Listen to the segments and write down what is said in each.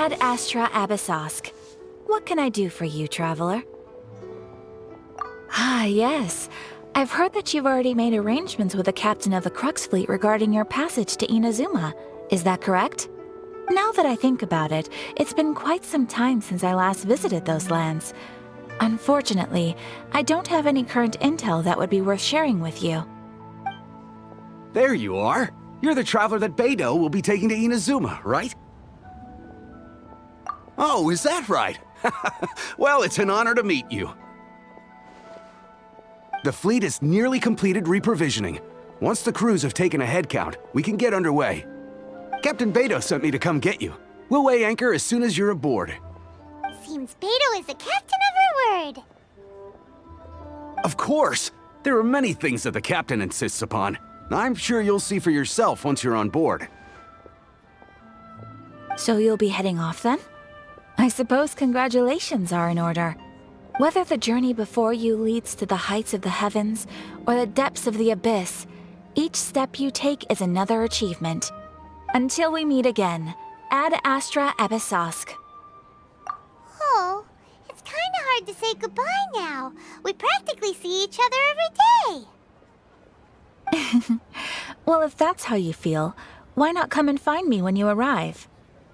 Ad Astra Abyssosk. What can I do for you, traveler? Ah, yes. I've heard that you've already made arrangements with the captain of the Crux Fleet regarding your passage to Inazuma. Is that correct? Now that I think about it, it's been quite some time since I last visited those lands. Unfortunately, I don't have any current intel that would be worth sharing with you. There you are. You're the traveler that Beidou will be taking to Inazuma, right? Oh, is that right? Well, it's an honor to meet you. The fleet is nearly completed reprovisioning. Once the crews have taken a head count, we can get underway. Captain Beidou sent me to come get you. We'll weigh anchor as soon as you're aboard. Seems Beidou is the captain of her word. Of course! There are many things that the captain insists upon. I'm sure you'll see for yourself once you're on board. So you'll be heading off then? I suppose congratulations are in order. Whether the journey before you leads to the heights of the heavens or the depths of the abyss, each step you take is another achievement. Until we meet again, Ad Astra Abyssosk. Oh, it's kinda hard to say goodbye now. We practically see each other every day. Well, if that's how you feel, why not come and find me when you arrive?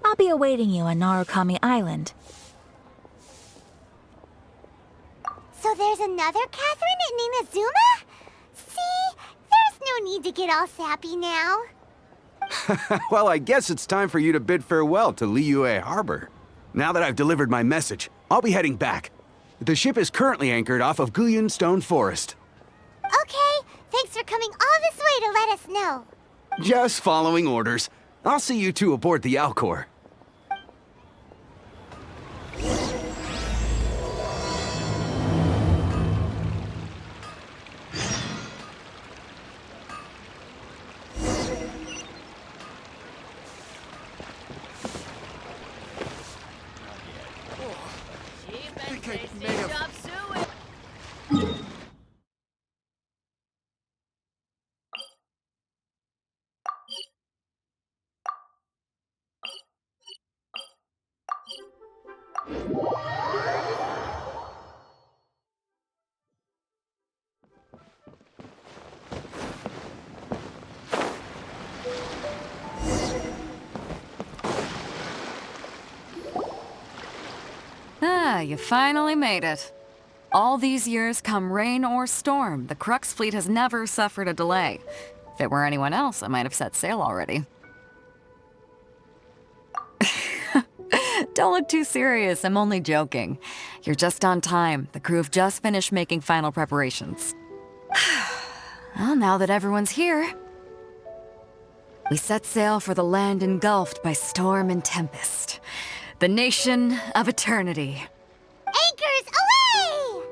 I'll be awaiting you on Narukami Island. So there's another Katheryne in Inazuma? See? There's no need to get all sappy now. Well, I guess it's time for you to bid farewell to Liyue Harbor. Now that I've delivered my message, I'll be heading back. The ship is currently anchored off of Guyun Stone Forest. Okay, thanks for coming all this way to let us know. Just following orders. I'll see you two aboard the Alcor. Ah, you finally made it. All these years, come rain or storm, the Crux fleet has never suffered a delay. If it were anyone else, I might have set sail already. Don't look too serious, I'm only joking. You're just on time. The crew have just finished making final preparations. Well, now that everyone's here, we set sail for the land engulfed by storm and tempest. The nation of eternity. Anchors away!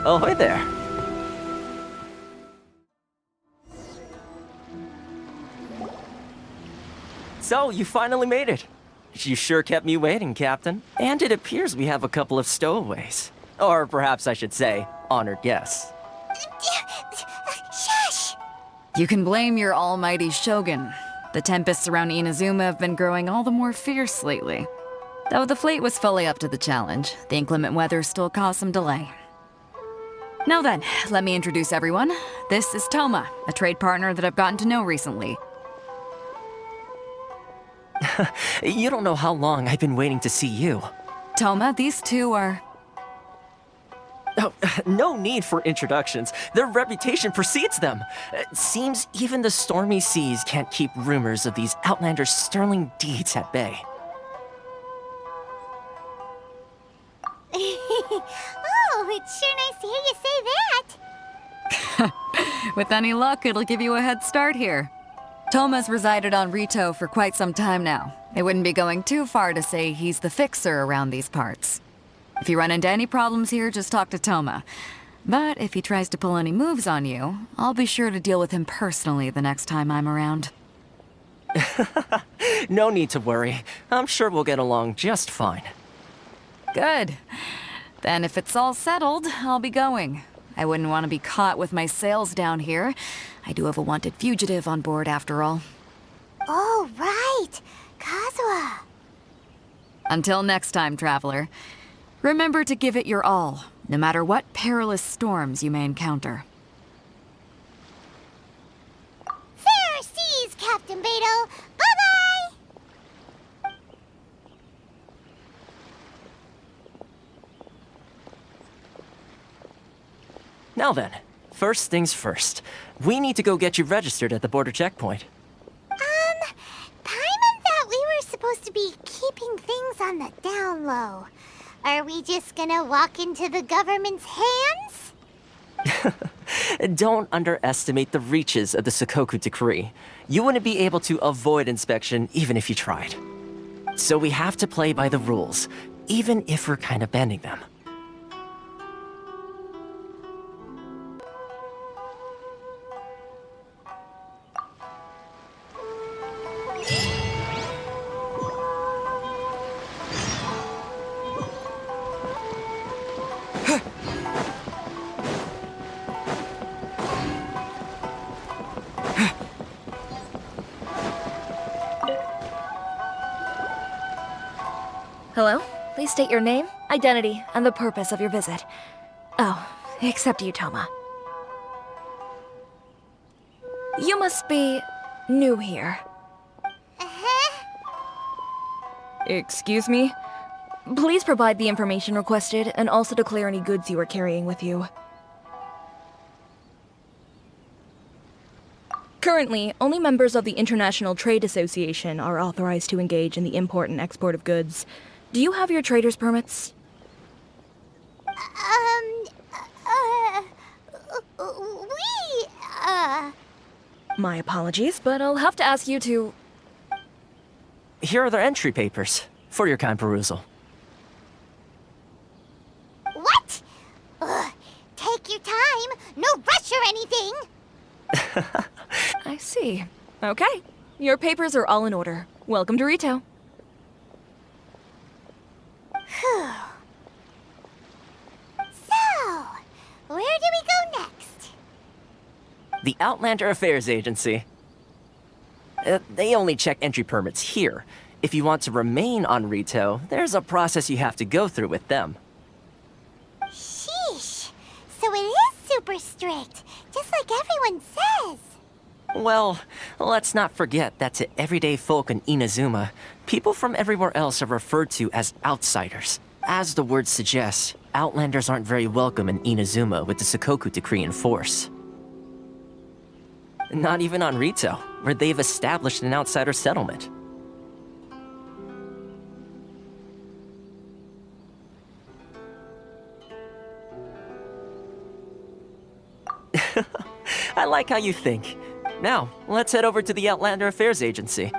Ahoy there. So, you finally made it. You sure kept me waiting, Captain. And it appears we have a couple of stowaways. Or perhaps I should say, honored guests. Shush! You can blame your almighty Shogun. The tempests around Inazuma have been growing all the more fierce lately. Though the fleet was fully up to the challenge, the inclement weather still caused some delay. Now then, let me introduce everyone. This is Thoma, a trade partner that I've gotten to know recently. You don't know how long I've been waiting to see you. Thoma, these two are... Oh, no need for introductions. Their reputation precedes them. Seems even the stormy seas can't keep rumors of these Outlander's sterling deeds at bay. Oh, it's sure nice to hear you say that. With any luck, it'll give you a head start here. Thoma's resided on Ritou for quite some time now. It wouldn't be going too far to say he's the fixer around these parts. If you run into any problems here, just talk to Thoma. But if he tries to pull any moves on you, I'll be sure to deal with him personally the next time I'm around. No need to worry. I'm sure we'll get along just fine. Good. Then if it's all settled, I'll be going. I wouldn't want to be caught with my sails down here. I do have a wanted fugitive on board after all. Oh, right. Kazuha. Until next time, traveler. Remember to give it your all, no matter what perilous storms you may encounter. Fair seas, Captain Beidou. Bye-bye! Now then, first things first. We need to go get you registered at the border checkpoint. Paimon thought we were supposed to be keeping things on the down low. Are we just gonna walk into the government's hands? Don't underestimate the reaches of the Sakoku Decree. You wouldn't be able to avoid inspection even if you tried. So we have to play by the rules, even if we're kind of bending them. Hello? Please state your name, identity, and the purpose of your visit. Oh, except you, Thoma. You must be new here. Excuse me? Please provide the information requested and also declare any goods you are carrying with you. Currently, only members of the International Trade Association are authorized to engage in the import and export of goods. Do you have your trader's permits? My apologies, but I'll have to ask you to... Here are their entry papers, for your kind perusal. What? Take your time. No rush or anything. I see. Okay. Your papers are all in order. Welcome to Ritou. So, where do we go next? The Outlander Affairs Agency. They only check entry permits here. If you want to remain on Ritou, there's a process you have to go through with them. Sheesh. So it is super strict, just like everyone says. Well, let's not forget that to everyday folk in Inazuma, people from everywhere else are referred to as outsiders. As the word suggests, Outlanders aren't very welcome in Inazuma with the Sakoku Decree in force. Not even on Ritou, where they've established an outsider settlement. I like how you think. Now, let's head over to the Outlander Affairs Agency.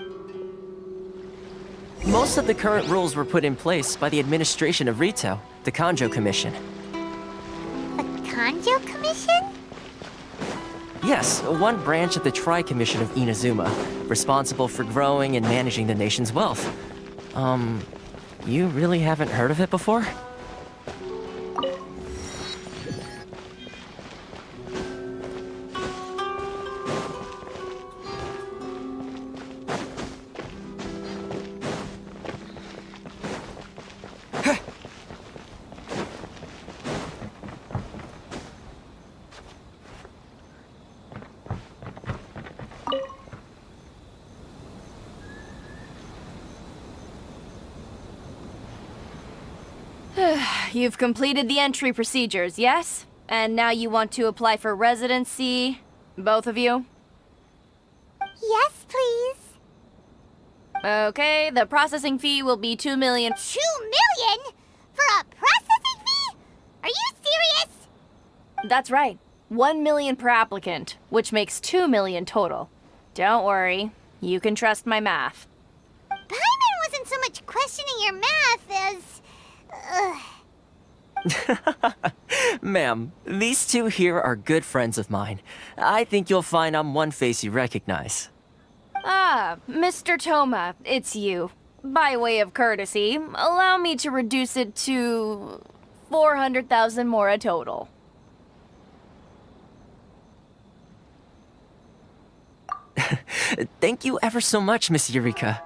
Most of the current rules were put in place by the administration of Ritou, the Kanjou Commission. The Kanjou Commission? Yes, one branch of the Tri-Commission of Inazuma, responsible for growing and managing the nation's wealth. You really haven't heard of it before? You've completed the entry procedures, yes? And now you want to apply for residency? Both of you? Yes, please. Okay, the processing fee will be 2 million. 2 million? For a processing fee? Are you serious? That's right. 1 million per applicant, which makes 2 million total. Don't worry, you can trust my math. Paimon wasn't so much questioning your math as... Ma'am, these two here are good friends of mine. I think you'll find I'm one face you recognize. Ah, Mr. Thoma, it's you. By way of courtesy, allow me to reduce it to 400,000 mora total. Thank you ever so much, Miss Eureka.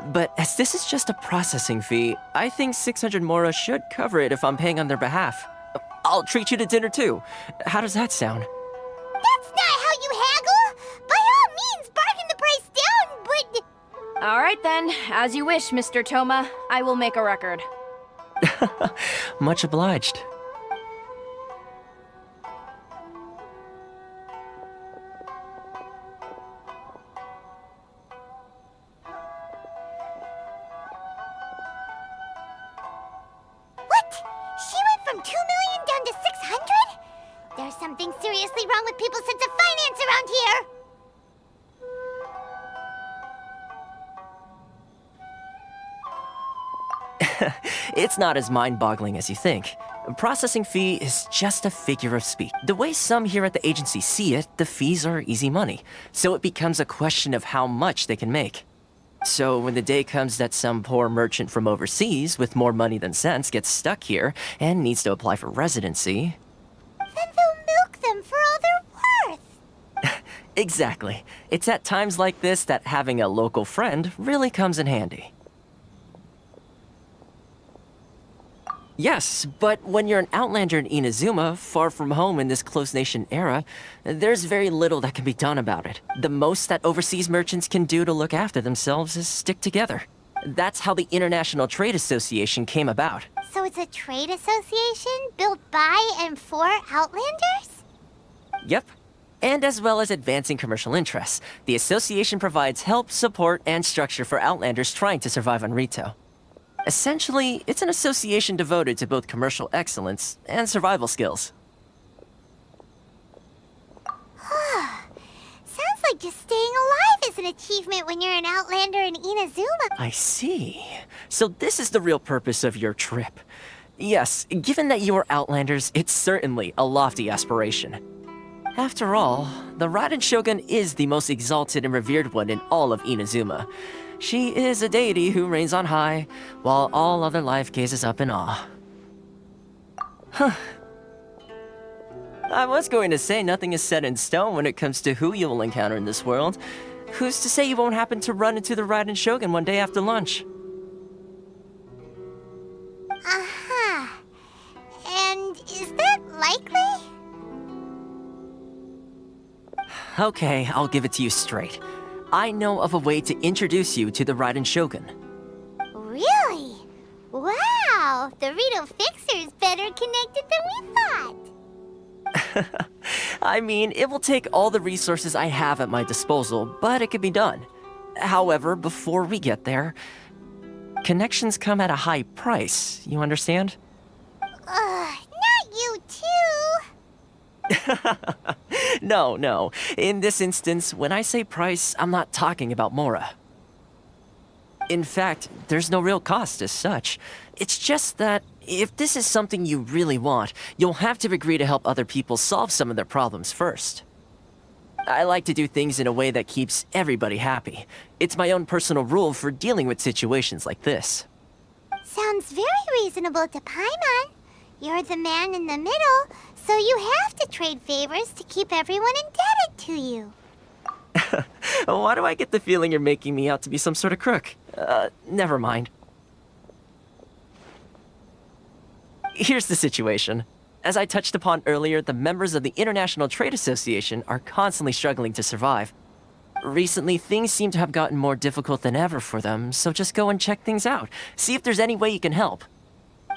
But as this is just a processing fee, I think 600 mora should cover it if I'm paying on their behalf. I'll treat you to dinner too. How does that sound? That's not how you haggle! By all means, bargain the price down, but... All right then, as you wish, Mr. Thoma. I will make a record. Much obliged. What? She went from 2 million down to 600? There's something seriously wrong with people's sense of finance around here! It's not as mind-boggling as you think. A processing fee is just a figure of speech. The way some here at the agency see it, the fees are easy money, so it becomes a question of how much they can make. So when the day comes that some poor merchant from overseas with more money than sense gets stuck here and needs to apply for residency... Then they'll milk them for all they're worth! Exactly. It's at times like this that having a local friend really comes in handy. Yes, but when you're an Outlander in Inazuma, far from home in this close nation era, there's very little that can be done about it. The most that overseas merchants can do to look after themselves is stick together. That's how the International Trade Association came about. So it's a trade association built by and for Outlanders? Yep. And as well as advancing commercial interests, the association provides help, support, and structure for Outlanders trying to survive on Ritou. Essentially, it's an association devoted to both commercial excellence and survival skills. Sounds like just staying alive is an achievement when you're an Outlander in Inazuma. I see. So this is the real purpose of your trip. Yes, given that you are Outlanders, it's certainly a lofty aspiration. After all, the Raiden Shogun is the most exalted and revered one in all of Inazuma. She is a deity who reigns on high, while all other life gazes up in awe. Huh. I was going to say nothing is set in stone when it comes to who you will encounter in this world. Who's to say you won't happen to run into the Raiden Shogun one day after lunch? Uh-huh. And is that likely? Okay, I'll give it to you straight. I know of a way to introduce you to the Raiden Shogun. Really? Wow! The Ritou Fixer's better connected than we thought! I mean, it will take all the resources I have at my disposal, but it can be done. However, before we get there, connections come at a high price, you understand? Not you too! No. In this instance, when I say price, I'm not talking about mora. In fact, there's no real cost as such. It's just that If this is something you really want, you'll have to agree to help other people solve some of their problems first. I like to do things in a way that keeps everybody happy. It's my own personal rule for dealing with situations like this. Sounds very reasonable to Paimon. You're the man in the middle, so you have to trade favors to keep everyone indebted to you. Why do I get the feeling you're making me out to be some sort of crook? Never mind. Here's the situation. As I touched upon earlier, the members of the International Trade Association are constantly struggling to survive. Recently, things seem to have gotten more difficult than ever for them, so just go and check things out. See if there's any way you can help.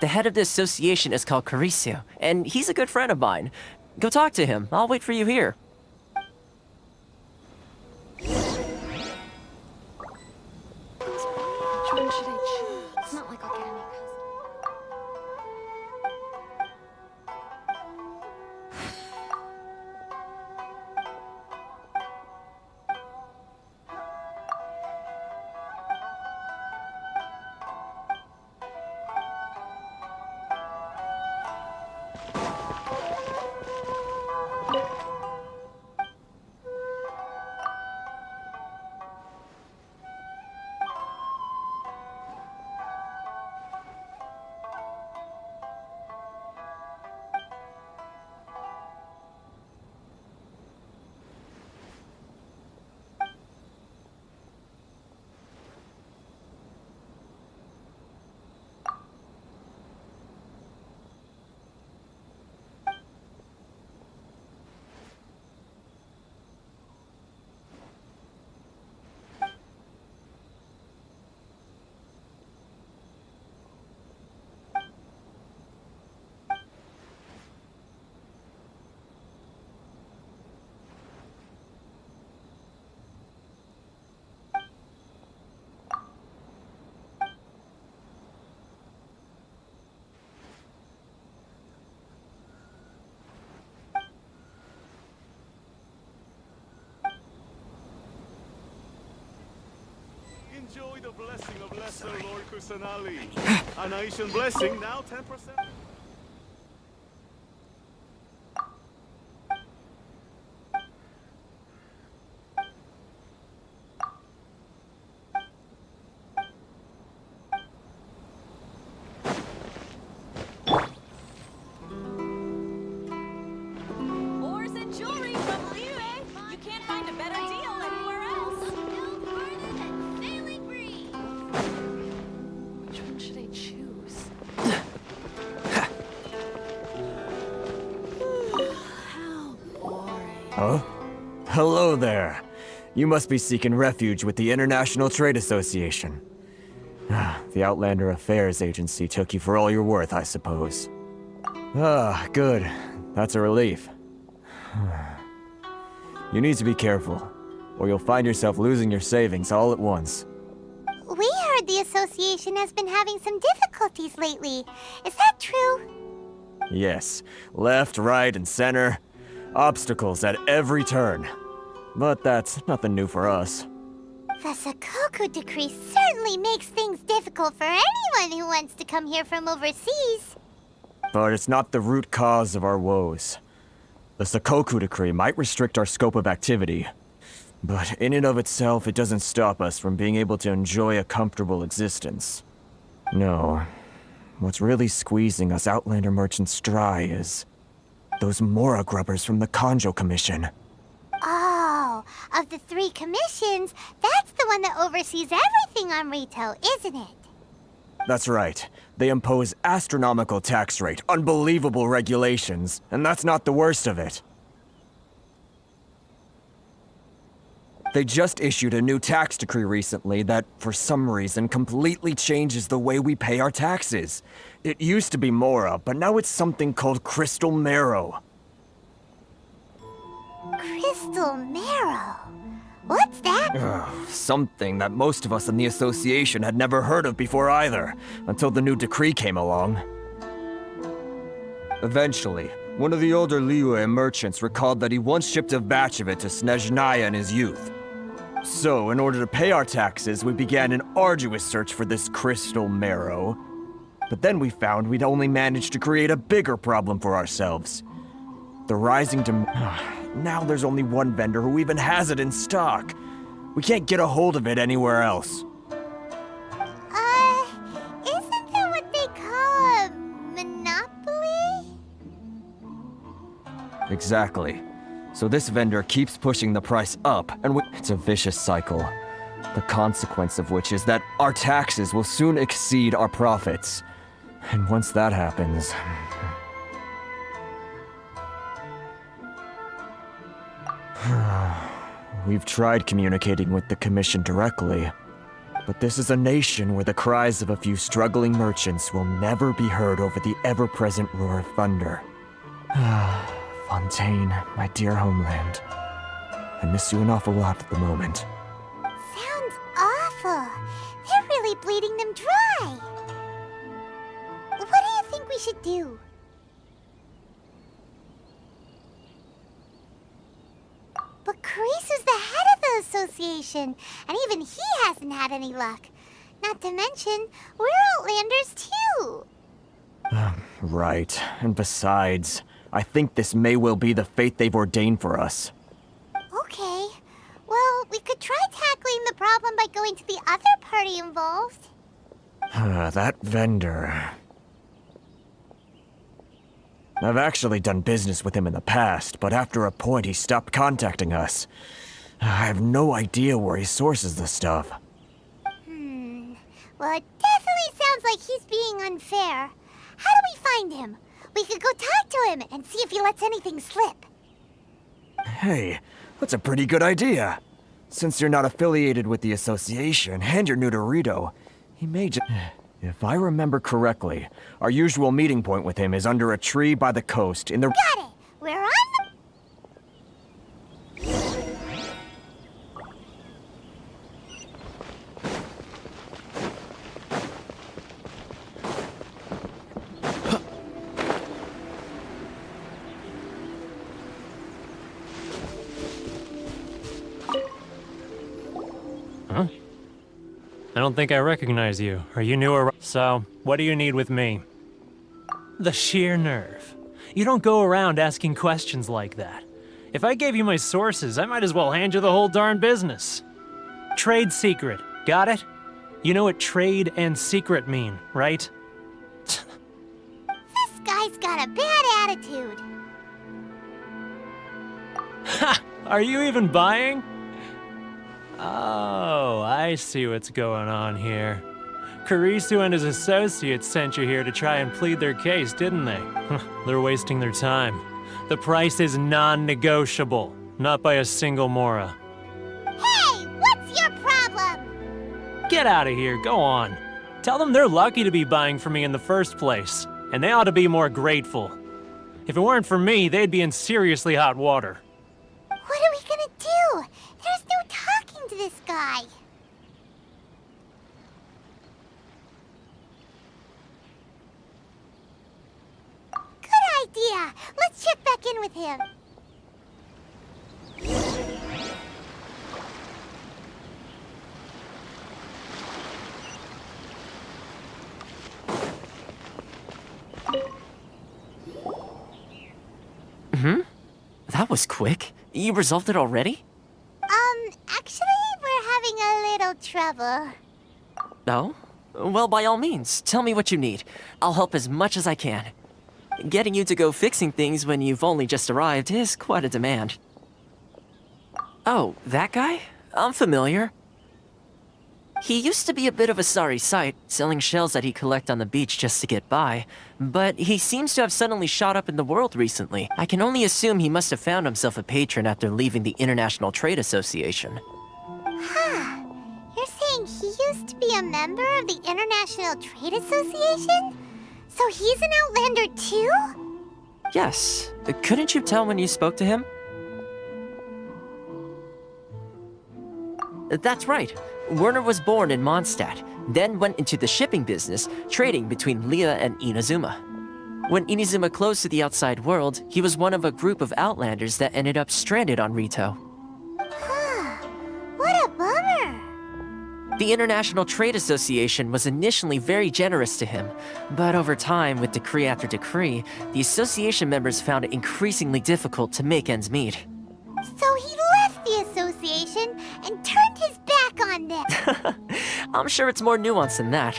The head of the association is called Carisio, and he's a good friend of mine. Go talk to him. I'll wait for you here. Which one should I choose? It's not like I'll get any rest. Enjoy the blessing of Lesser Lord Kusanali. An Aishan blessing, now 10%. Ores and jewelry from Liyue. You can't find a better deal anywhere else. Which one should I choose? How boring. Huh? Hello there. You must be seeking refuge with the International Trade Association. The Outlander Affairs Agency took you for all you're worth, I suppose. Ah, good. That's a relief. You need to be careful, or you'll find yourself losing your savings all at once. We heard the association has been having some difficulties lately. Is that true? Yes, left, right, and center. Obstacles at every turn. But that's nothing new for us. The Sakoku decree certainly makes things difficult for anyone who wants to come here from overseas. But it's not the root cause of our woes. The Sakoku decree might restrict our scope of activity, but in and of itself, it doesn't stop us from being able to enjoy a comfortable existence. No. What's really squeezing us Outlander merchants dry is those Mora grubbers from the Kanjou Commission. Oh, of the 3 commissions, that's the one that oversees everything on Ritou, isn't it? That's right. They impose astronomical tax rate, unbelievable regulations, and that's not the worst of it. They just issued a new tax decree recently that, for some reason, completely changes the way we pay our taxes. It used to be Mora, but now it's something called Crystal Marrow. Crystal Marrow? What's that? Something that most of us in the association had never heard of before either, until the new decree came along. Eventually, one of the older Liyue merchants recalled that he once shipped a batch of it to Snezhnaya in his youth. So, in order to pay our taxes, we began an arduous search for this crystal marrow. But then we found we'd only managed to create a bigger problem for ourselves. The rising demand. Now there's only one vendor who even has it in stock. We can't get a hold of it anywhere else. Isn't that what they call a monopoly? Exactly. So this vendor keeps pushing the price up, and it's a vicious cycle. The consequence of which is that our taxes will soon exceed our profits. And once that happens... We've tried communicating with the Commission directly, but this is a nation where the cries of a few struggling merchants will never be heard over the ever-present roar of thunder. Fontaine, my dear homeland. I miss you an awful lot at the moment. Sounds awful. They're really bleeding them dry. What do you think we should do? But Carisu's the head of the association, and even he hasn't had any luck. Not to mention, we're Outlanders too. Right. And besides, I think this may well be the fate they've ordained for us. Okay. Well, we could try tackling the problem by going to the other party involved. That vendor... I've actually done business with him in the past, but after a point he stopped contacting us. I have no idea where he sources the stuff. Well, it definitely sounds like he's being unfair. How do we find him? We could go talk to him and see if he lets anything slip. Hey, that's a pretty good idea. Since you're not affiliated with the association and you're new to Ritou, he may just... If I remember correctly, our usual meeting point with him is under a tree by the coast in the... Got it! We're on Huh? I don't think I recognize you. Are you new or... So, what do you need with me? The sheer nerve. You don't go around asking questions like that. If I gave you my sources, I might as well hand you the whole darn business. Trade secret. Got it? You know what trade and secret mean, right? This guy's got a bad attitude. Ha! Are you even buying? Oh, I see what's going on here. Carisu and his associates sent you here to try and plead their case, didn't they? They're wasting their time. The price is non-negotiable, not by a single Mora. Hey, what's your problem? Get out of here, go on. Tell them they're lucky to be buying from me in the first place, and they ought to be more grateful. If it weren't for me, they'd be in seriously hot water. What are we gonna do? There's no talking to this guy. Good idea. Let's check back in with him. That was quick. You resolved it already? Actually, we're having a little trouble. No? Well, by all means, tell me what you need. I'll help as much as I can. Getting you to go fixing things when you've only just arrived is quite a demand. Oh, that guy? I'm familiar. He used to be a bit of a sorry sight, selling shells that he'd collect on the beach just to get by, but he seems to have suddenly shot up in the world recently. I can only assume he must have found himself a patron after leaving the International Trade Association. Huh. You're saying he used to be a member of the International Trade Association? So he's an Outlander too? Yes. Couldn't you tell when you spoke to him? That's right. Werner was born in Mondstadt, then went into the shipping business, trading between Liyue and Inazuma. When Inazuma closed to the outside world, he was one of a group of Outlanders that ended up stranded on Ritou. Huh. What a bummer. The International Trade Association was initially very generous to him, but over time, with decree after decree, the association members found it increasingly difficult to make ends meet. So he left the association and turned his back on them. I'm sure it's more nuanced than that.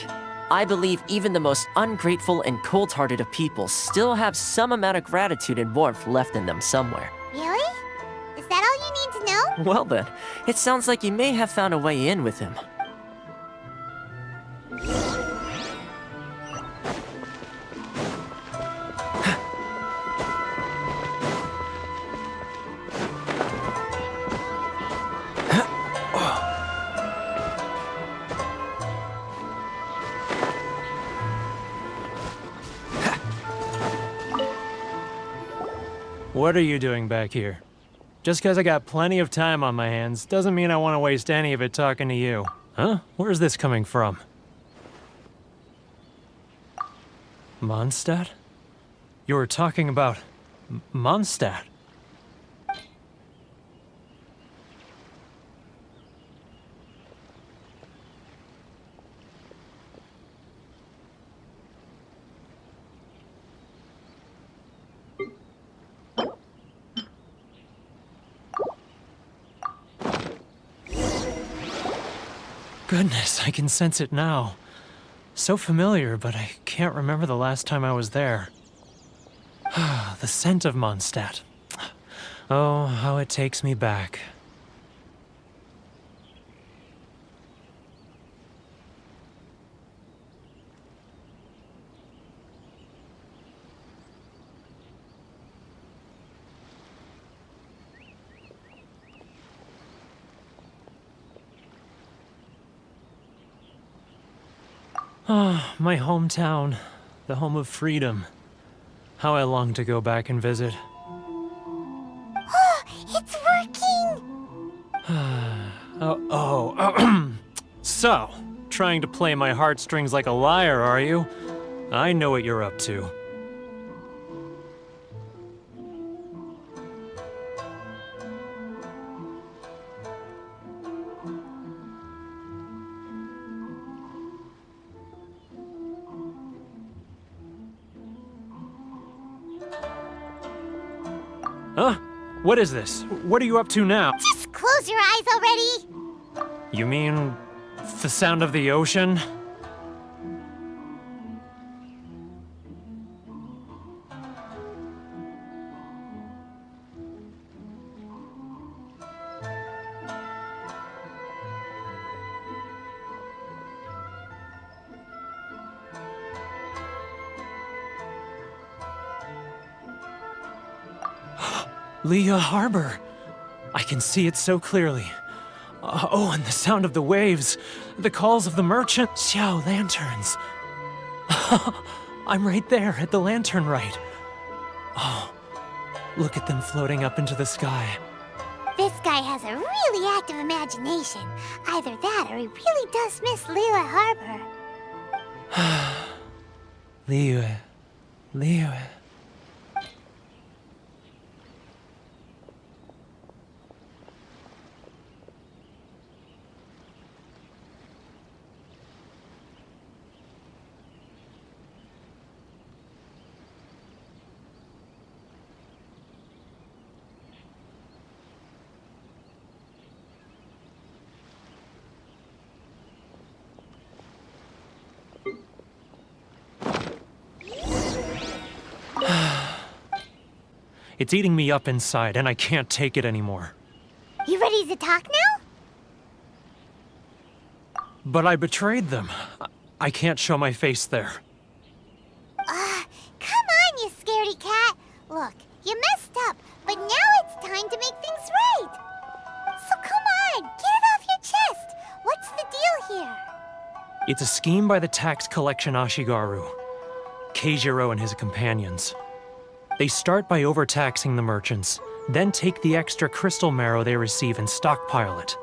I believe even the most ungrateful and cold-hearted of people still have some amount of gratitude and warmth left in them somewhere. Really? Is that all you need to know? Well then, it sounds like you may have found a way in with him. What are you doing back here? Just because I got plenty of time on my hands doesn't mean I want to waste any of it talking to you. Huh? Where's this coming from? Mondstadt? You were talking about Mondstadt. Goodness, I can sense it now. So familiar, but I can't remember the last time I was there. The scent of Mondstadt. Oh, how it takes me back. Ah, my hometown, the home of freedom. How I long to go back and visit. Oh, it's working! So, trying to play my heartstrings like a liar, are you? I know what you're up to. Huh? What is this? What are you up to now? Just close your eyes already! You mean the sound of the ocean? Liyue Harbor. I can see it so clearly. Oh, and the sound of the waves. The calls of the merchant. Xiao lanterns. I'm right there at the lantern right. Oh, look at them floating up into the sky. This guy has a really active imagination. Either that or he really does miss Liyue Harbor. Liyue. Liyue. It's eating me up inside, and I can't take it anymore. You ready to talk now? But I betrayed them. I can't show my face there. Come on, you scaredy cat. Look, you messed up, but now it's time to make things right. So come on, get it off your chest. What's the deal here? It's a scheme by the tax collection Ashigaru, Keijiro and his companions. They start by overtaxing the merchants, then take the extra crystal marrow they receive and stockpile it.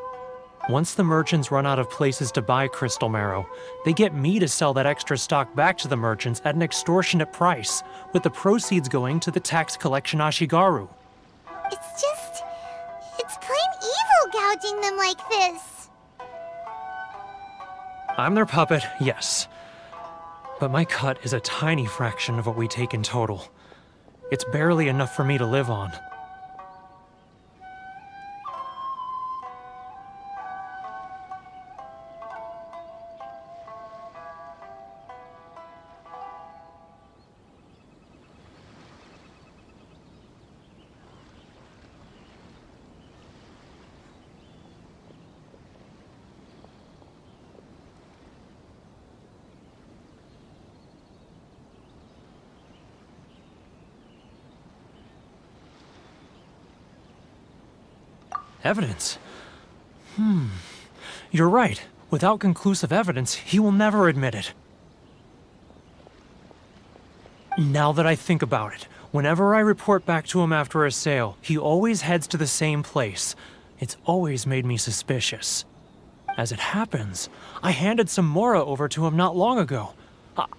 Once the merchants run out of places to buy crystal marrow, they get me to sell that extra stock back to the merchants at an extortionate price, with the proceeds going to the tax collection Ashigaru. It's plain evil gouging them like this. I'm their puppet, yes. But my cut is a tiny fraction of what we take in total. It's barely enough for me to live on. Evidence? You're right. Without conclusive evidence, he will never admit it. Now that I think about it, whenever I report back to him after a sale, he always heads to the same place. It's always made me suspicious. As it happens, I handed some Mora over to him not long ago.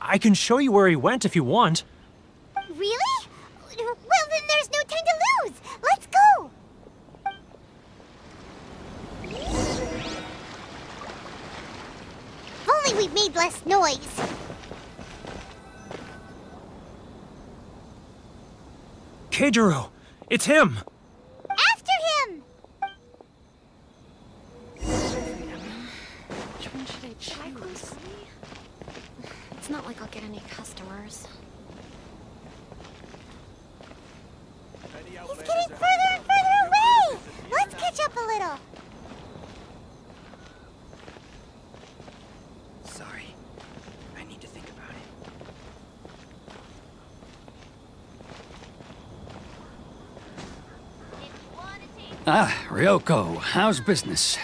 I can show you where he went if you want. Really? Well, then there's no time to lose. Let's go. If only we'd made less noise. Keijiro! It's him! After him! Which one should I choose? It's not like I'll get any customers. He's getting further and further away! Let's catch up a little. Sorry. I need to think about it. Ah, Ryoko, how's business?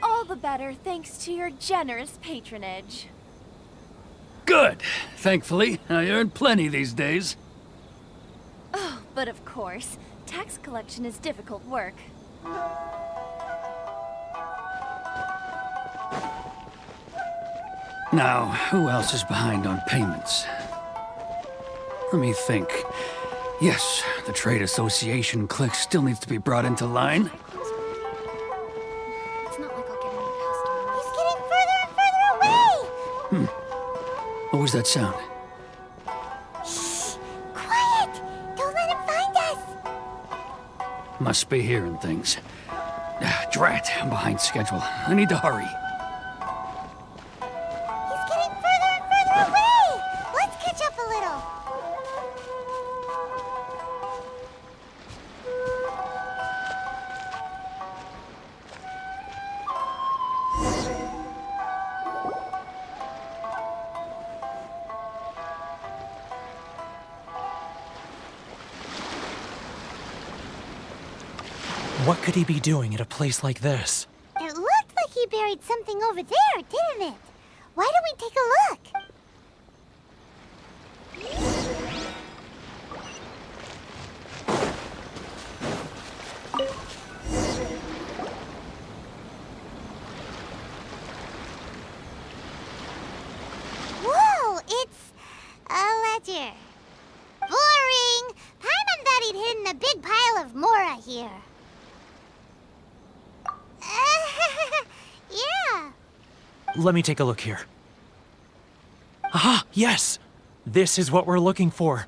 All the better thanks to your generous patronage. Good. Thankfully, I earn plenty these days. Oh, but of course, tax collection is difficult work. Now, who else is behind on payments? Let me think. Yes, the trade association clique still needs to be brought into line. It's not like I'll get any customers. He's getting further and further away! What was that sound? Shh! Quiet! Don't let him find us! Must be hearing things. Drat, I'm behind schedule. I need to hurry. He's getting further and further away! Let's catch up a little. What could he be doing at a place like this? It looked like he buried something over there, didn't it? Why don't we take a look? Whoa, it's a ledger. Boring! Paimon thought he'd hidden a big pile of Mora here. Yeah. Let me take a look here. Ah, yes! This is what we're looking for.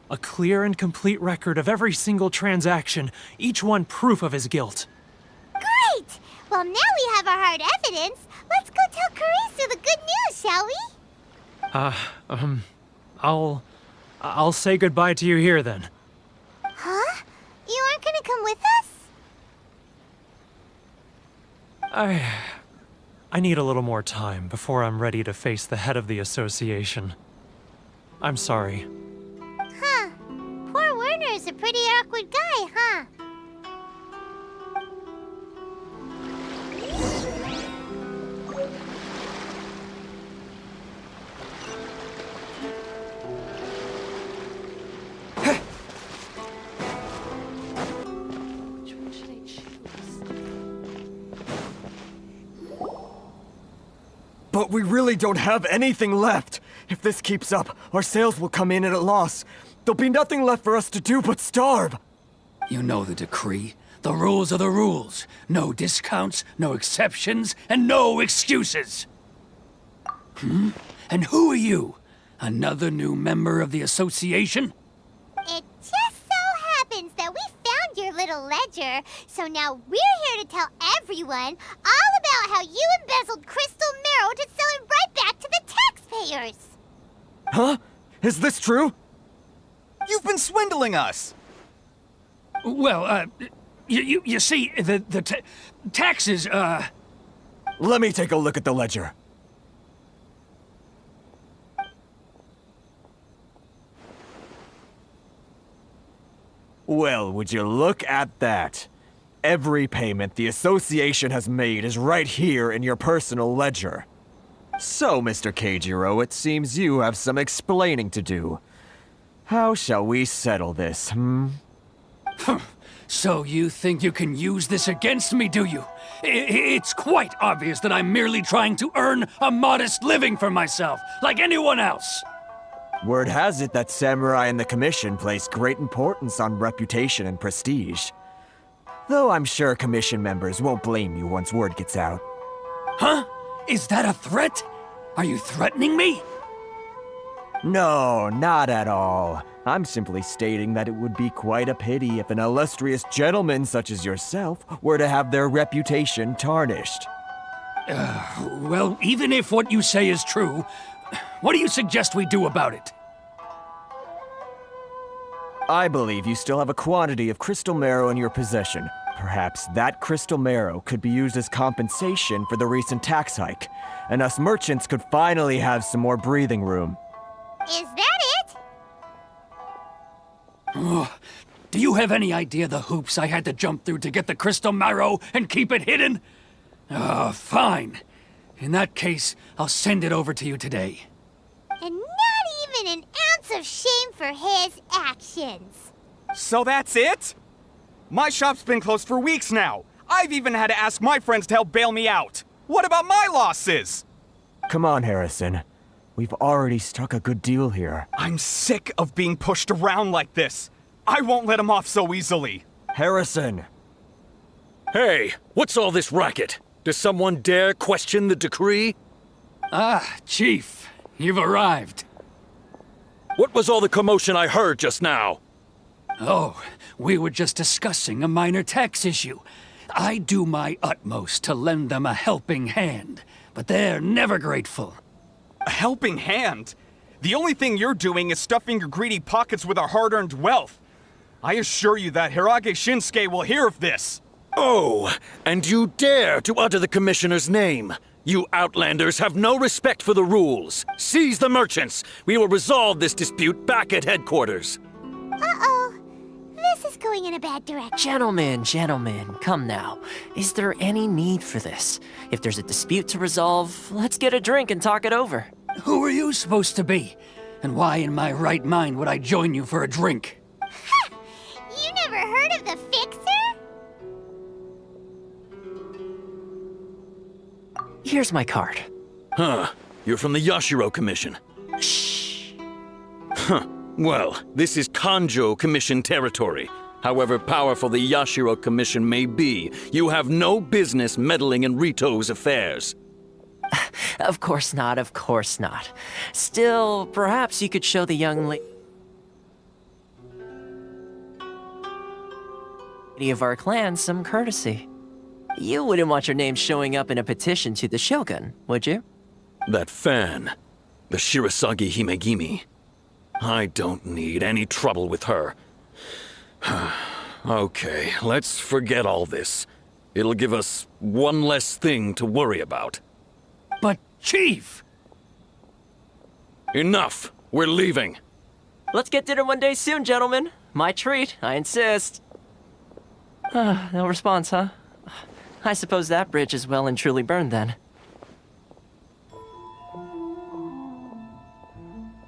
A clear and complete record of every single transaction, each one proof of his guilt. Great! Well, now we have our hard evidence. Let's go tell Karisu the good news, shall we? I'll say goodbye to you here then. Huh? You aren't gonna come with us? I need a little more time before I'm ready to face the head of the association. I'm sorry. Huh. Poor Werner's a pretty awkward guy, huh? Which one should I choose? But we really don't have anything left. If this keeps up, our sales will come in at a loss. There'll be nothing left for us to do but starve. You know the decree. The rules are the rules. No discounts, no exceptions, and no excuses. And who are you? Another new member of the association? It just so happens that we found your little ledger, so now we're here to tell everyone all about how you embezzled crystal marrow to sell it right back to the taxpayers. Huh? Is this true? You've been swindling us! Well, you see, the taxes, Let me take a look at the ledger. Well, would you look at that? Every payment the association has made is right here in your personal ledger. So, Mr. Keijiro, it seems you have some explaining to do. How shall we settle this, So you think you can use this against me, do you? It's quite obvious that I'm merely trying to earn a modest living for myself, like anyone else. Word has it that samurai in the commission place great importance on reputation and prestige. Though I'm sure commission members won't blame you once word gets out. Huh? Is that a threat? Are you threatening me? No, not at all. I'm simply stating that it would be quite a pity if an illustrious gentleman such as yourself were to have their reputation tarnished. Well, even if what you say is true, what do you suggest we do about it? I believe you still have a quantity of crystal marrow in your possession. Perhaps that crystal marrow could be used as compensation for the recent tax hike, and us merchants could finally have some more breathing room. Is that it? Do you have any idea the hoops I had to jump through to get the crystal marrow and keep it hidden? Fine. In that case, I'll send it over to you today. And not even an ounce of shame for his actions. So that's it? My shop's been closed for weeks now. I've even had to ask my friends to help bail me out. What about my losses? Come on, Harrison. We've already struck a good deal here. I'm sick of being pushed around like this. I won't let him off so easily. Harrison! Hey, what's all this racket? Does someone dare question the decree? Ah, Chief, you've arrived. What was all the commotion I heard just now? Oh, we were just discussing a minor tax issue. I do my utmost to lend them a helping hand, but they're never grateful. A helping hand? The only thing you're doing is stuffing your greedy pockets with our hard-earned wealth. I assure you that Hiragi Shinsuke will hear of this. Oh, and you dare to utter the Commissioner's name. You Outlanders have no respect for the rules. Seize the merchants. We will resolve this dispute back at headquarters. Uh-oh. This is going in a bad direction. Gentlemen, come now. Is there any need for this? If there's a dispute to resolve, let's get a drink and talk it over. Who are you supposed to be? And why in my right mind would I join you for a drink? Ha! You never heard of the Fixer? Here's my card. Huh. You're from the Yashiro Commission. Shh. Huh. Well, this is Kanjou Commission territory. However powerful the Yashiro Commission may be, you have no business meddling in Ritou's affairs. Of course not. Still, perhaps you could show the young lady of our clan some courtesy. You wouldn't want your name showing up in a petition to the Shogun, would you? That fan, the Shirasagi Himegimi. I don't need any trouble with her. Okay, let's forget all this. It'll give us one less thing to worry about. But, Chief! Enough! We're leaving! Let's get dinner one day soon, gentlemen. My treat, I insist. No response, huh? I suppose that bridge is well and truly burned then.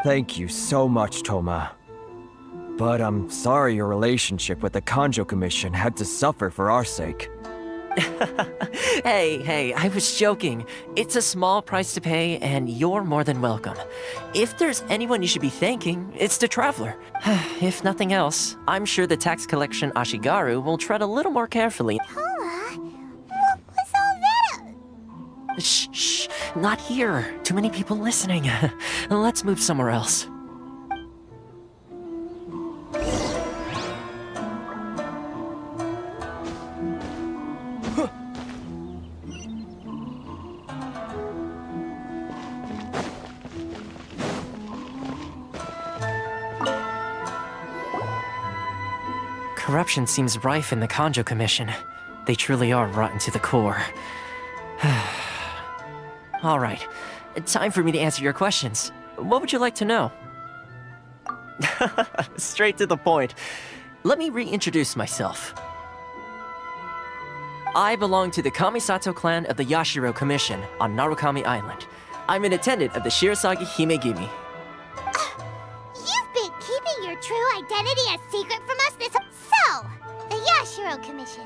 Thank you so much, Thoma. But I'm sorry your relationship with the Kanjou Commission had to suffer for our sake. Hey, I was joking. It's a small price to pay, and you're more than welcome. If there's anyone you should be thanking, it's the Traveler. If nothing else, I'm sure the tax collection Ashigaru will tread a little more carefully. Thoma? What was all that? Shh, not here. Too many people listening. Let's move somewhere else. Corruption seems rife in the Kanjou Commission. They truly are rotten to the core. All right, time for me to answer your questions. What would you like to know? Straight to the point. Let me reintroduce myself. I belong to the Kamisato clan of the Yashiro Commission on Narukami Island. I'm an attendant of the Shirasagi Himegimi. You've been keeping your true identity a secret from us this... So, the Yashiro Commission.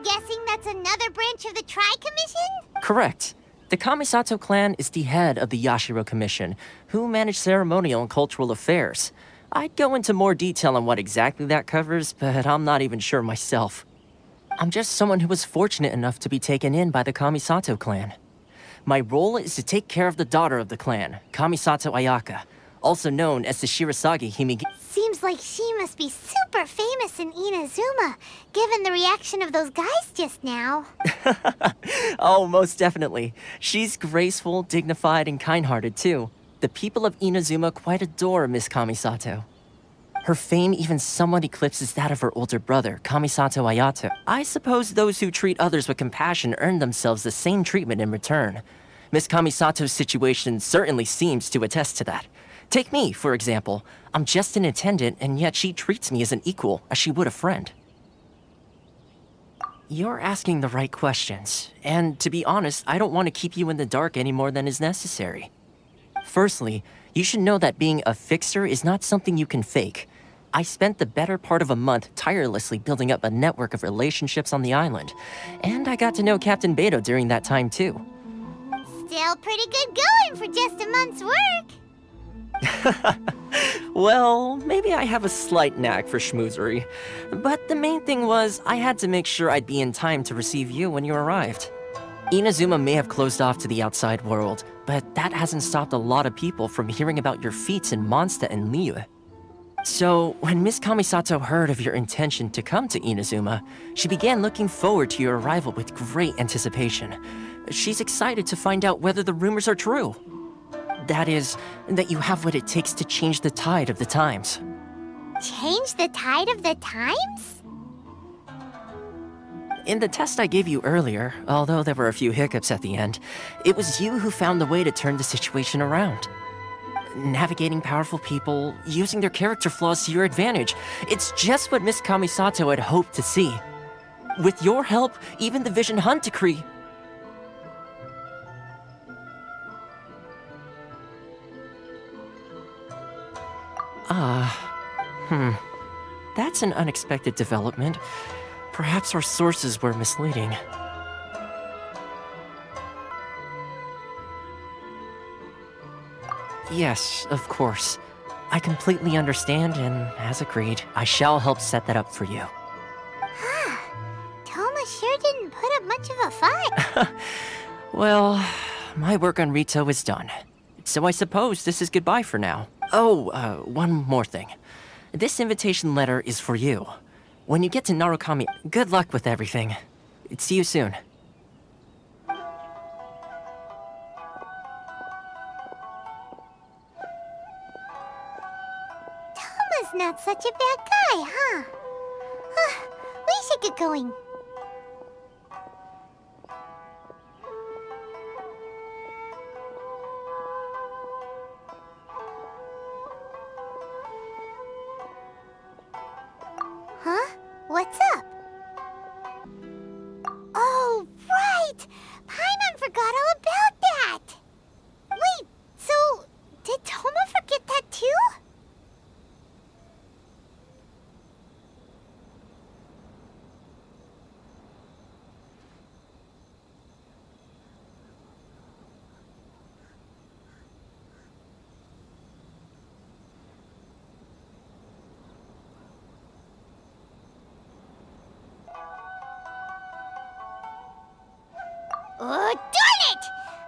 Guessing that's another branch of the Tri-Commission? Correct. The Kamisato clan is the head of the Yashiro Commission, who manage ceremonial and cultural affairs. I'd go into more detail on what exactly that covers, but I'm not even sure myself. I'm just someone who was fortunate enough to be taken in by the Kamisato clan. My role is to take care of the daughter of the clan, Kamisato Ayaka, also known as the Shirasagi Himegimi. Seems like she must be super famous in Inazuma, given the reaction of those guys just now. Oh, most definitely. She's graceful, dignified, and kind-hearted, too. The people of Inazuma quite adore Miss Kamisato. Her fame even somewhat eclipses that of her older brother, Kamisato Ayato. I suppose those who treat others with compassion earn themselves the same treatment in return. Miss Kamisato's situation certainly seems to attest to that. Take me, for example. I'm just an attendant, and yet she treats me as an equal, as she would a friend. You're asking the right questions, and to be honest, I don't want to keep you in the dark any more than is necessary. Firstly, you should know that being a fixer is not something you can fake. I spent the better part of a month tirelessly building up a network of relationships on the island, and I got to know Captain Beidou during that time too. Still pretty good going for just a month's work. Well, maybe I have a slight knack for schmoozery. But the main thing was, I had to make sure I'd be in time to receive you when you arrived. Inazuma may have closed off to the outside world, but that hasn't stopped a lot of people from hearing about your feats in Mondstadt and Liyue. So, when Miss Kamisato heard of your intention to come to Inazuma, she began looking forward to your arrival with great anticipation. She's excited to find out whether the rumors are true. That is, that you have what it takes to change the tide of the times. Change the tide of the times? In the test I gave you earlier, although there were a few hiccups at the end, it was you who found the way to turn the situation around. Navigating powerful people, using their character flaws to your advantage. It's just what Miss Kamisato had hoped to see. With your help, even the Vision Hunt decree... That's an unexpected development. Perhaps our sources were misleading. Yes, of course. I completely understand, and as agreed, I shall help set that up for you. Thoma sure didn't put up much of a fight. Well, my work on Ritou is done. So I suppose this is goodbye for now. Oh, one more thing. This invitation letter is for you. When you get to Narukami, good luck with everything. See you soon. Thoma's not such a bad guy, huh? We should get going. Huh? What's up? Oh, right! Paimon forgot all about that! Wait, so did Thoma forget that too? Oh, darn it!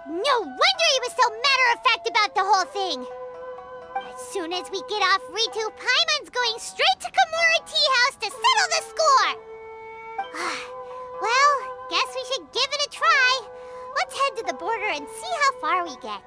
No wonder he was so matter-of-fact about the whole thing. As soon as we get off Ritou, Paimon's going straight to Komore Teahouse to settle the score! Well, guess we should give it a try. Let's head to the border and see how far we get.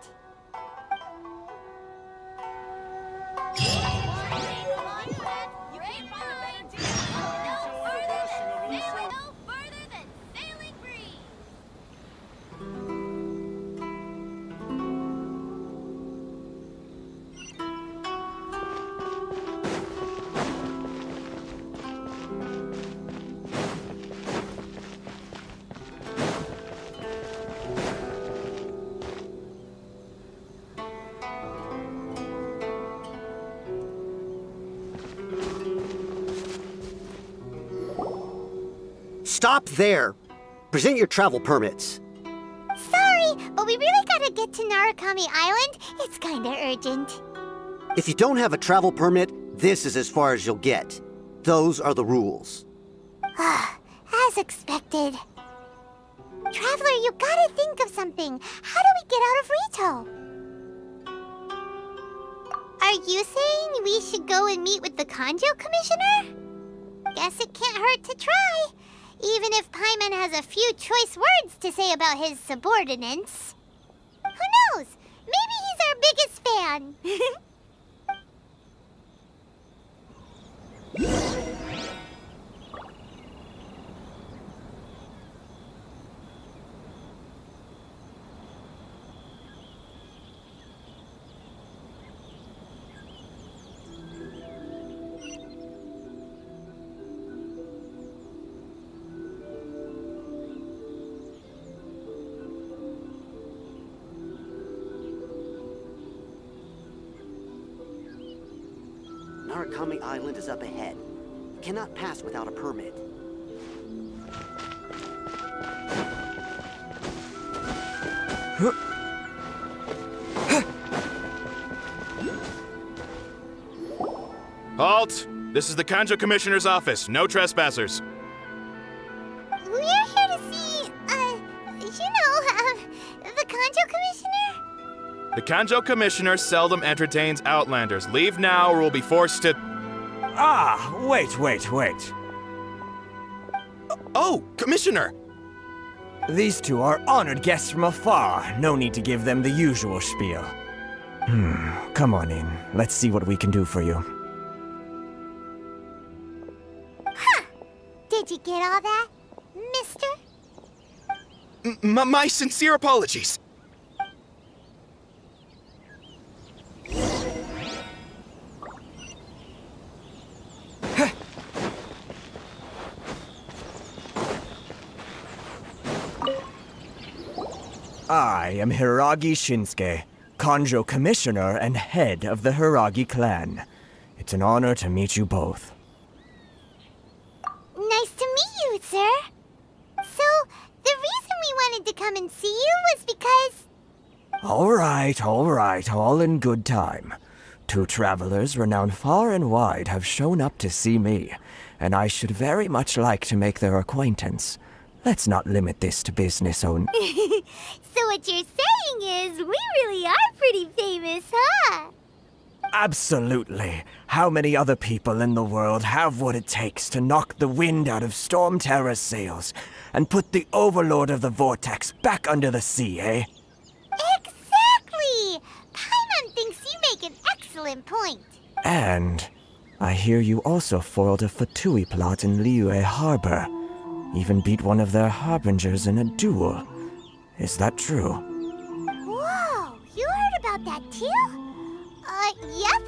Stop there! Present your travel permits. Sorry, but we really gotta get to Narukami Island. It's kinda urgent. If you don't have a travel permit, this is as far as you'll get. Those are the rules. As expected. Traveler, you gotta think of something. How do we get out of Ritou? Are you saying we should go and meet with the Kanjou Commissioner? Guess it can't hurt to try. Even if Paimon has a few choice words to say about his subordinates. Who knows? Maybe he's our biggest fan. Narukami Island is up ahead. You cannot pass without a permit. Halt! This is the Kanjou Commissioner's office. No trespassers. We're here to see, the Kanjou Commissioner? The Kanjou Commissioner seldom entertains Outlanders. Leave now or we'll be forced to... Ah, wait. Oh, Commissioner! These two are honored guests from afar. No need to give them the usual spiel. Come on in. Let's see what we can do for you. Did you get all that, mister? My sincere apologies. I am Hiragi Shinsuke, Kanjou Commissioner and head of the Hiragi clan. It's an honor to meet you both. Nice to meet you, sir. So, the reason we wanted to come and see you was because... All right, all in good time. Two travelers renowned far and wide have shown up to see me, and I should very much like to make their acquaintance. Let's not limit this to business only. So what you're saying is, we really are pretty famous, huh? Absolutely. How many other people in the world have what it takes to knock the wind out of Storm Terror's sails and put the Overlord of the Vortex back under the sea, eh? Exactly! Paimon thinks you make an excellent point. And I hear you also foiled a Fatui plot in Liyue Harbor. Even beat one of their harbingers in a duel. Is that true? Whoa, you heard about that too? Yep.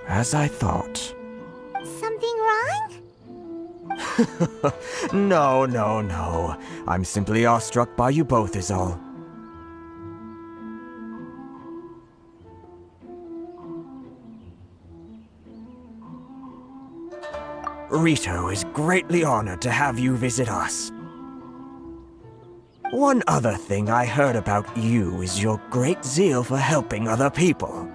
As I thought. Something wrong? No. I'm simply awestruck by you both is all. Ritou is greatly honored to have you visit us. One other thing I heard about you is your great zeal for helping other people.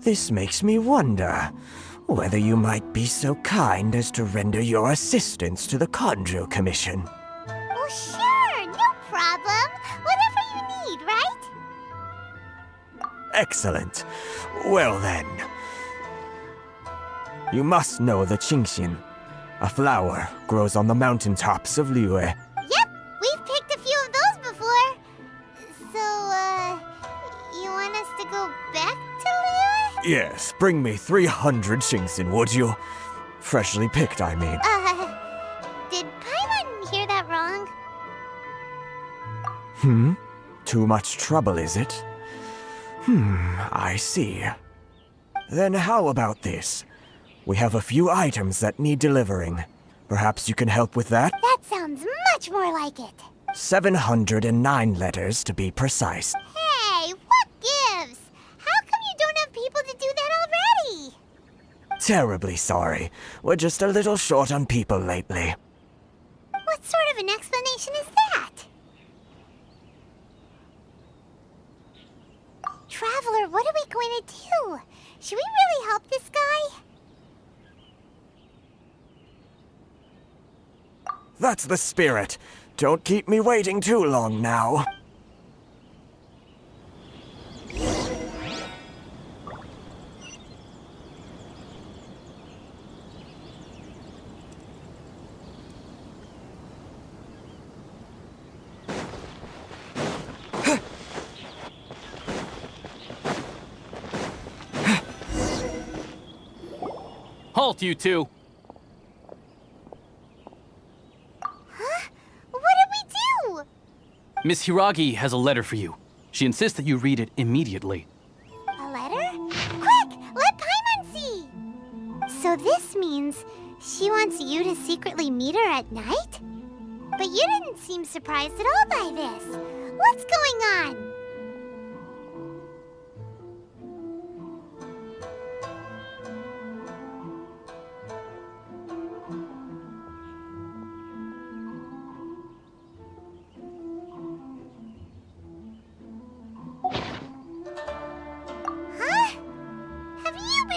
This makes me wonder whether you might be so kind as to render your assistance to the Kanjou Commission. Well, Oh, sure, no problem. Whatever you need, right? Excellent. Well then. You must know the Qingxin. A flower grows on the mountaintops of Liyue. Yep, we've picked a few of those before. So, you want us to go back to Liyue? Yes, bring me 300 Qingxin, would you? Freshly picked, I mean. Did Paimon hear that wrong? Too much trouble, is it? I see. Then how about this? We have a few items that need delivering. Perhaps you can help with that? That sounds much more like it. 709 letters, to be precise. Hey, what gives? How come you don't have people to do that already? Terribly sorry. We're just a little short on people lately. What sort of an explanation is that? Traveler, what are we going to do? Should we really help this guy? That's the spirit. Don't keep me waiting too long now. Halt, you two! Huh? What did we do? Miss Hiragi has a letter for you. She insists that you read it immediately. A letter? Quick, let Paimon see! So this means she wants you to secretly meet her at night? But you didn't seem surprised at all by this. What's going on?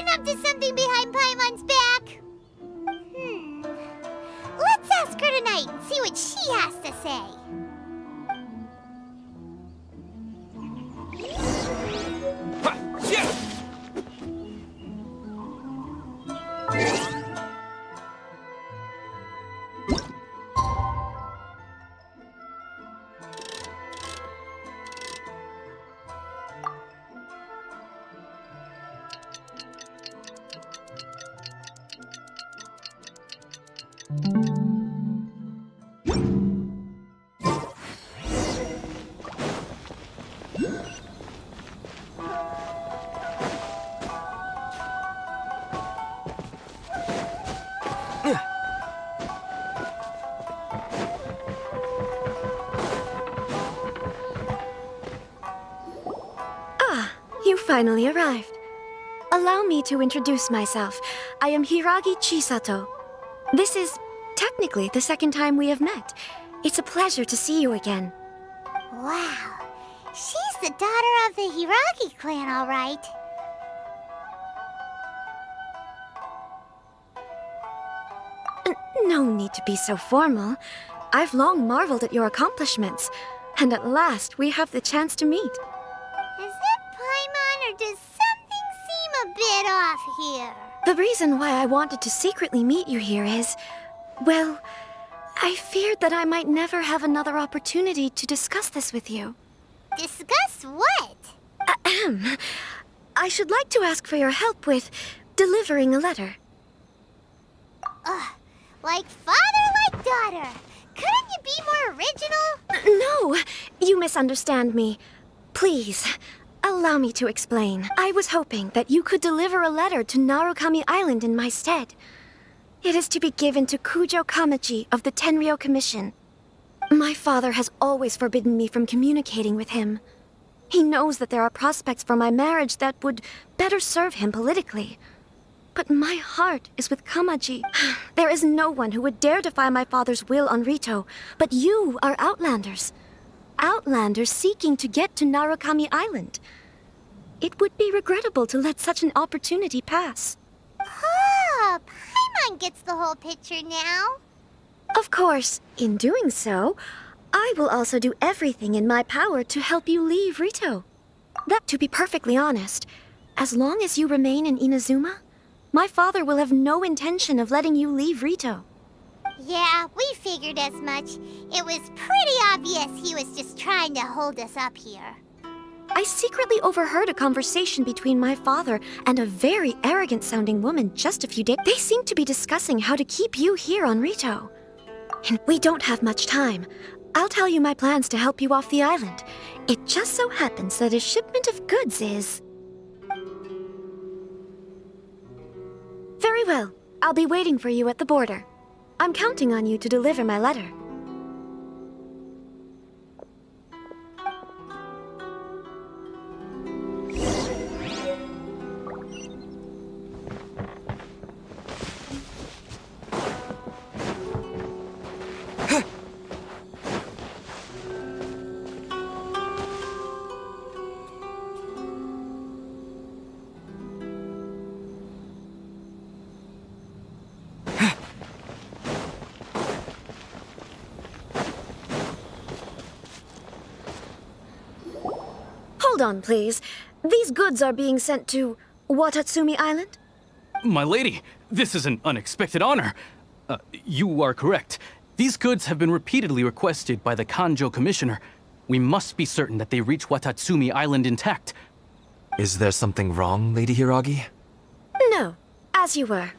Up to something behind Paimon's back. Let's ask her tonight and see what she has to say. Finally arrived. Allow me to introduce myself. I am Hiragi Chisato. This is technically the second time we have met. It's a pleasure to see you again. Wow. She's the daughter of the Hiragi clan, all right. No need to be so formal. I've long marveled at your accomplishments, and at last we have the chance to meet. Or does something seem a bit off here? The reason why I wanted to secretly meet you here is, well, I feared that I might never have another opportunity to discuss this with you. Discuss what? Ahem. I should like to ask for your help with delivering a letter. Like father, like daughter. Couldn't you be more original? No, you misunderstand me. Please. Allow me to explain. I was hoping that you could deliver a letter to Narukami Island in my stead. It is to be given to Kujo Kamaji of the Tenryou Commission. My father has always forbidden me from communicating with him. He knows that there are prospects for my marriage that would better serve him politically. But my heart is with Kamaji. There is no one who would dare defy my father's will on Ritou, but you are Outlanders. Outlanders seeking to get to Narukami Island. It would be regrettable to let such an opportunity pass. Oh, Paimon gets the whole picture now. Of course, in doing so, I will also do everything in my power to help you leave Ritou. That, to be perfectly honest, as long as you remain in Inazuma, my father will have no intention of letting you leave Ritou. Yeah, we figured as much. It was pretty obvious he was just trying to hold us up here. I secretly overheard a conversation between my father and a very arrogant-sounding woman just a few days. They seemed to be discussing how to keep you here on Ritou. And we don't have much time. I'll tell you my plans to help you off the island. It just so happens that a shipment of goods is... Very well. I'll be waiting for you at the border. I'm counting on you to deliver my letter. Hold on, please. These goods are being sent to Watatsumi Island? My lady, this is an unexpected honor. You are correct. These goods have been repeatedly requested by the Kanjou Commissioner. We must be certain that they reach Watatsumi Island intact. Is there something wrong, Lady Hiragi? No, as you were.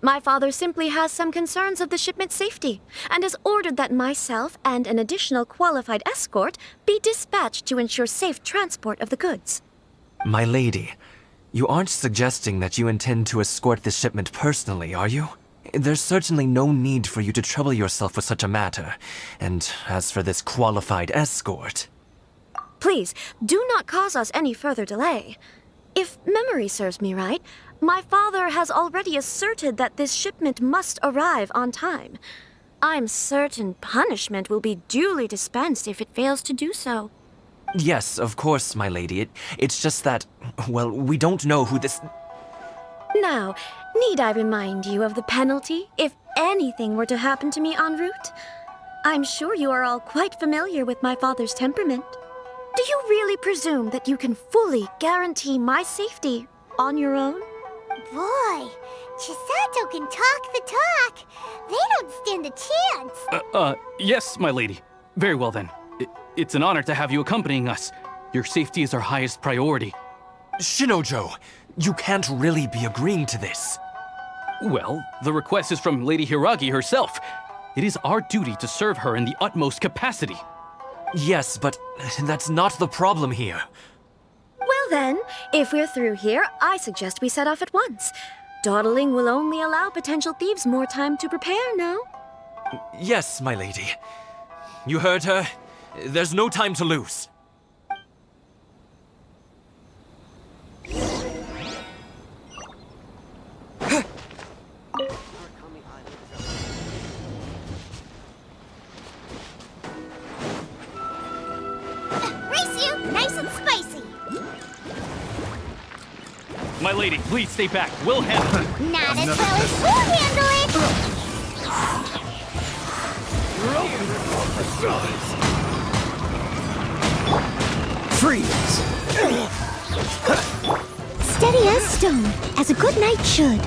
My father simply has some concerns of the shipment's safety, and has ordered that myself and an additional qualified escort be dispatched to ensure safe transport of the goods. My lady, you aren't suggesting that you intend to escort this shipment personally, are you? There's certainly no need for you to trouble yourself with such a matter. And as for this qualified escort... Please, do not cause us any further delay. If memory serves me right, my father has already asserted that this shipment must arrive on time. I'm certain punishment will be duly dispensed if it fails to do so. Yes, of course, my lady. It's just that, well, we don't know who this... Now, need I remind you of the penalty if anything were to happen to me en route? I'm sure you are all quite familiar with my father's temperament. Do you really presume that you can fully guarantee my safety on your own? Boy, Chisato can talk the talk. They don't stand a chance. Yes, my lady. Very well then. It's an honor to have you accompanying us. Your safety is our highest priority. Shinojo, you can't really be agreeing to this. Well, the request is from Lady Hiragi herself. It is our duty to serve her in the utmost capacity. Yes, but that's not the problem here. Well then, if we're through here, I suggest we set off at once. Dawdling will only allow potential thieves more time to prepare, no? Yes, my lady. You heard her. There's no time to lose. Nice and spicy. My lady, please stay back. We'll handle it. Not as well as we'll handle it. Freeze! Steady as stone, as a good knight should.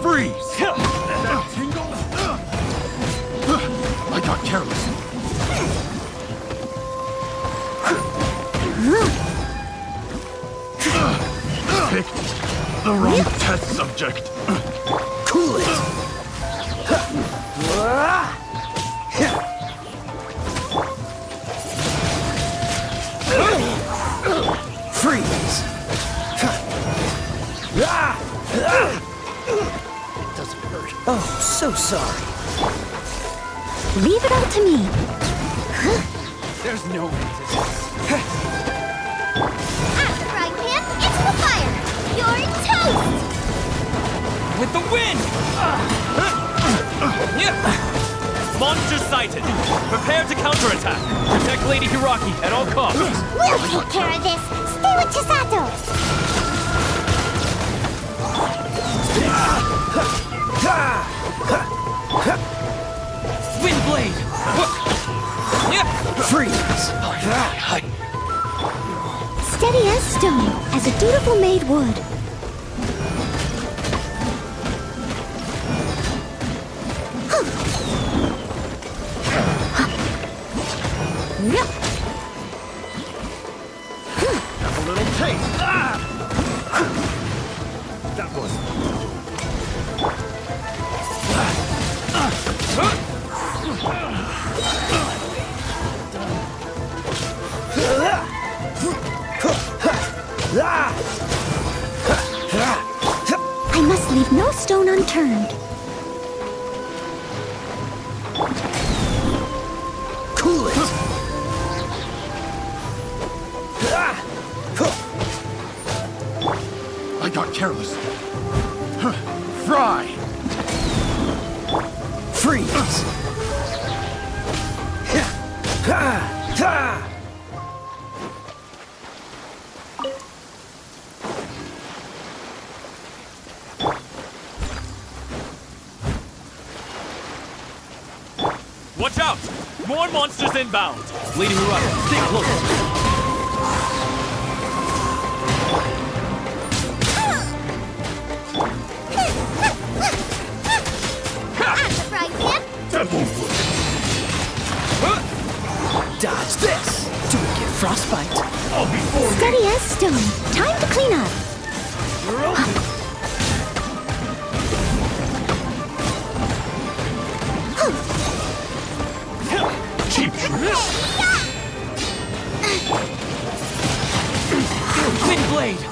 Freeze! That tingle? I got careless. Picked the wrong test subject. Cool it! Freeze! It doesn't hurt. Oh, so sorry. Leave it up to me. There's no resistance. Frying pan, into the fire! You're toast! With the wind! Monster sighted! Prepare to counterattack! Protect Lady Hiragi at all costs! We'll take care of this! Stay with Chisato! Freeze! Steady as stone, as a dutiful maid would. Have a little taste. That was... I must leave no stone unturned. Cool it! I got careless. Fry! Freeze! Watch out! More monsters inbound! Lady Hiragi, stay close. I'm surprised, man. That won't work. Dodge this! Don't get frostbite. I'll be for Steady as stone. Time to clean up. cheap tricks. Wind blade!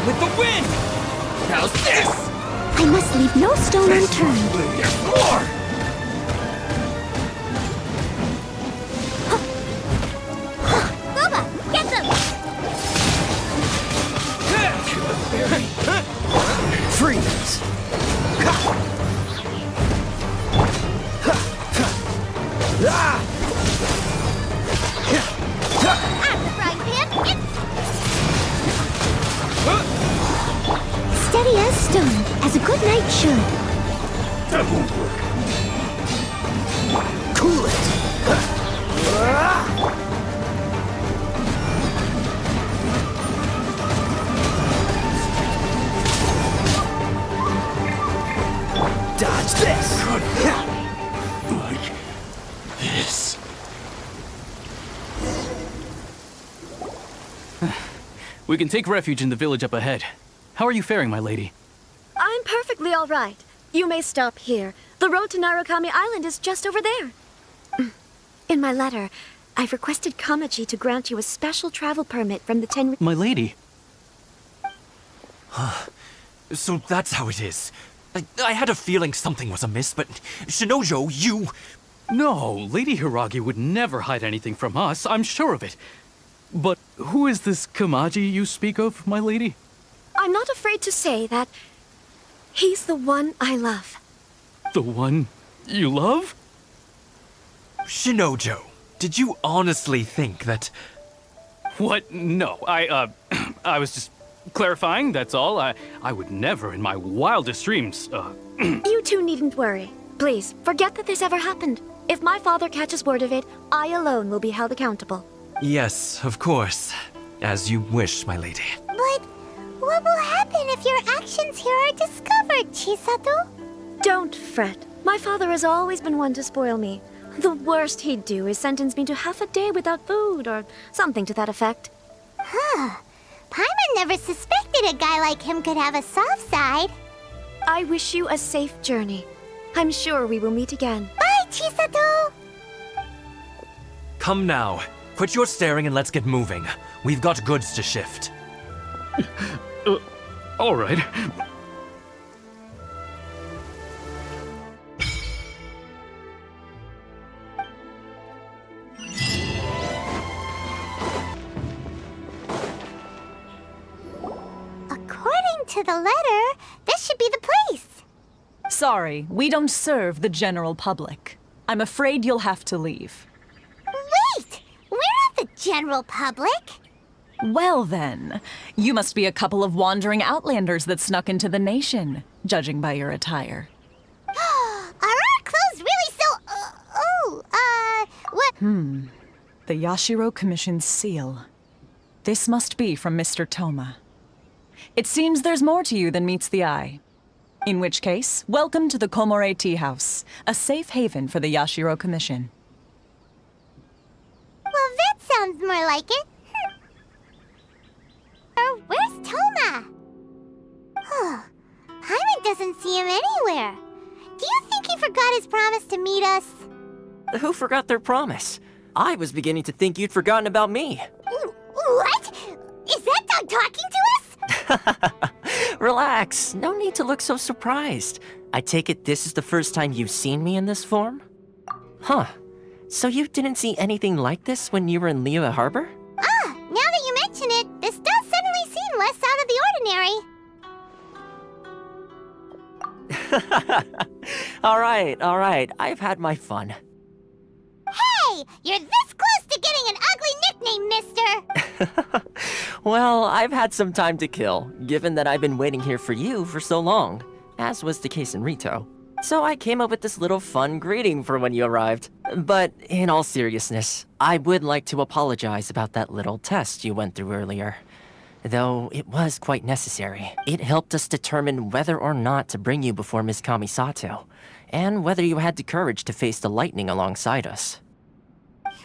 With the wind! How's this? I must leave no stone unturned. More! Boba, get them! Freeze! I'm the frying pan. Steady as stone, as a good knight should. That won't work. Cool it! Dodge this! Like this. We can take refuge in the village up ahead. How are you faring, my lady? I'm perfectly all right. You may stop here. The road to Narukami Island is just over there. In my letter, I've requested Kamachi to grant you a special travel permit from the Tenri... My lady? So that's how it is. I had a feeling something was amiss, but Shinojo, you... No, Lady Hiragi would never hide anything from us, I'm sure of it. But who is this Kamaji you speak of, my lady? I'm not afraid to say that he's the one I love. The one you love? Shinojo, did you honestly think that... What? No, I was just clarifying, that's all. I would never in my wildest dreams, You two needn't worry. Please, forget that this ever happened. If my father catches word of it, I alone will be held accountable. Yes, of course. As you wish, my lady. But what will happen if your actions here are discovered, Chisato? Don't fret. My father has always been one to spoil me. The worst he'd do is sentence me to half a day without food, or something to that effect. Huh. Paimon never suspected a guy like him could have a soft side. I wish you a safe journey. I'm sure we will meet again. Bye, Chisato! Come now. Quit your staring and let's get moving. We've got goods to shift. All right. According to the letter, this should be the place. Sorry, we don't serve the general public. I'm afraid you'll have to leave. Wait! We're not the general public. Well then, you must be a couple of wandering Outlanders that snuck into the nation, judging by your attire. Are our clothes really so... what? The Yashiro Commission's seal. This must be from Mr. Thoma. It seems there's more to you than meets the eye. In which case, welcome to the Komore Teahouse, a safe haven for the Yashiro Commission. Well, that sounds more like it. Where's Thoma? Paimon doesn't see him anywhere. Do you think he forgot his promise to meet us? Who forgot their promise? I was beginning to think you'd forgotten about me. What? Is that dog talking to us? Relax, no need to look so surprised. I take it this is the first time you've seen me in this form? Huh. So you didn't see anything like this when you were in Liyue Harbor? Now that you mention it, this does suddenly seem less out of the ordinary. Alright, I've had my fun. Hey, you're this close to getting an ugly nickname, mister! Well, I've had some time to kill, given that I've been waiting here for you for so long, as was the case in Ritou. So I came up with this little fun greeting for when you arrived. But in all seriousness, I would like to apologize about that little test you went through earlier. Though it was quite necessary. It helped us determine whether or not to bring you before Miss Kamisato, and whether you had the courage to face the lightning alongside us.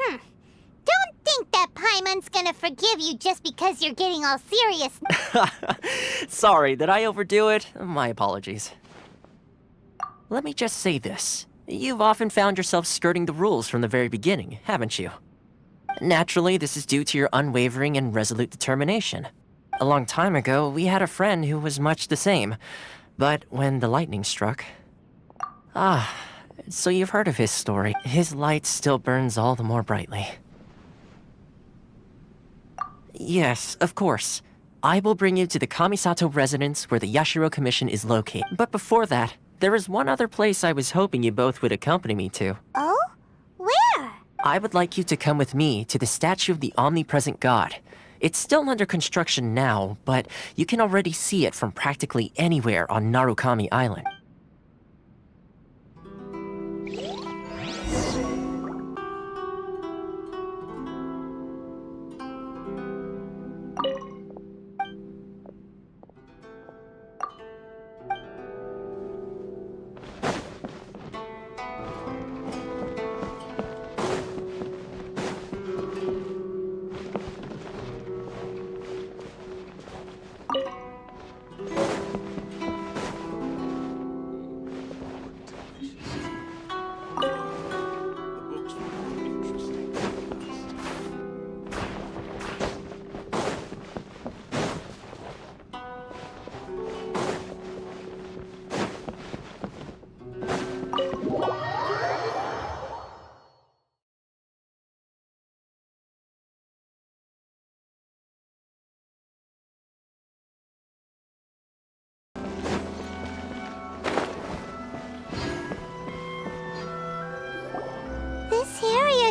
Don't think that Paimon's gonna forgive you just because you're getting all serious. Sorry, did I overdo it? My apologies. Let me just say this. You've often found yourself skirting the rules from the very beginning, haven't you? Naturally, this is due to your unwavering and resolute determination. A long time ago, we had a friend who was much the same. But when the lightning struck... so you've heard of his story. His light still burns all the more brightly. Yes, of course. I will bring you to the Kamisato residence where the Yashiro Commission is located. But before that, there is one other place I was hoping you both would accompany me to. Oh? Where? I would like you to come with me to the statue of the Omnipresent God. It's still under construction now, but you can already see it from practically anywhere on Narukami Island.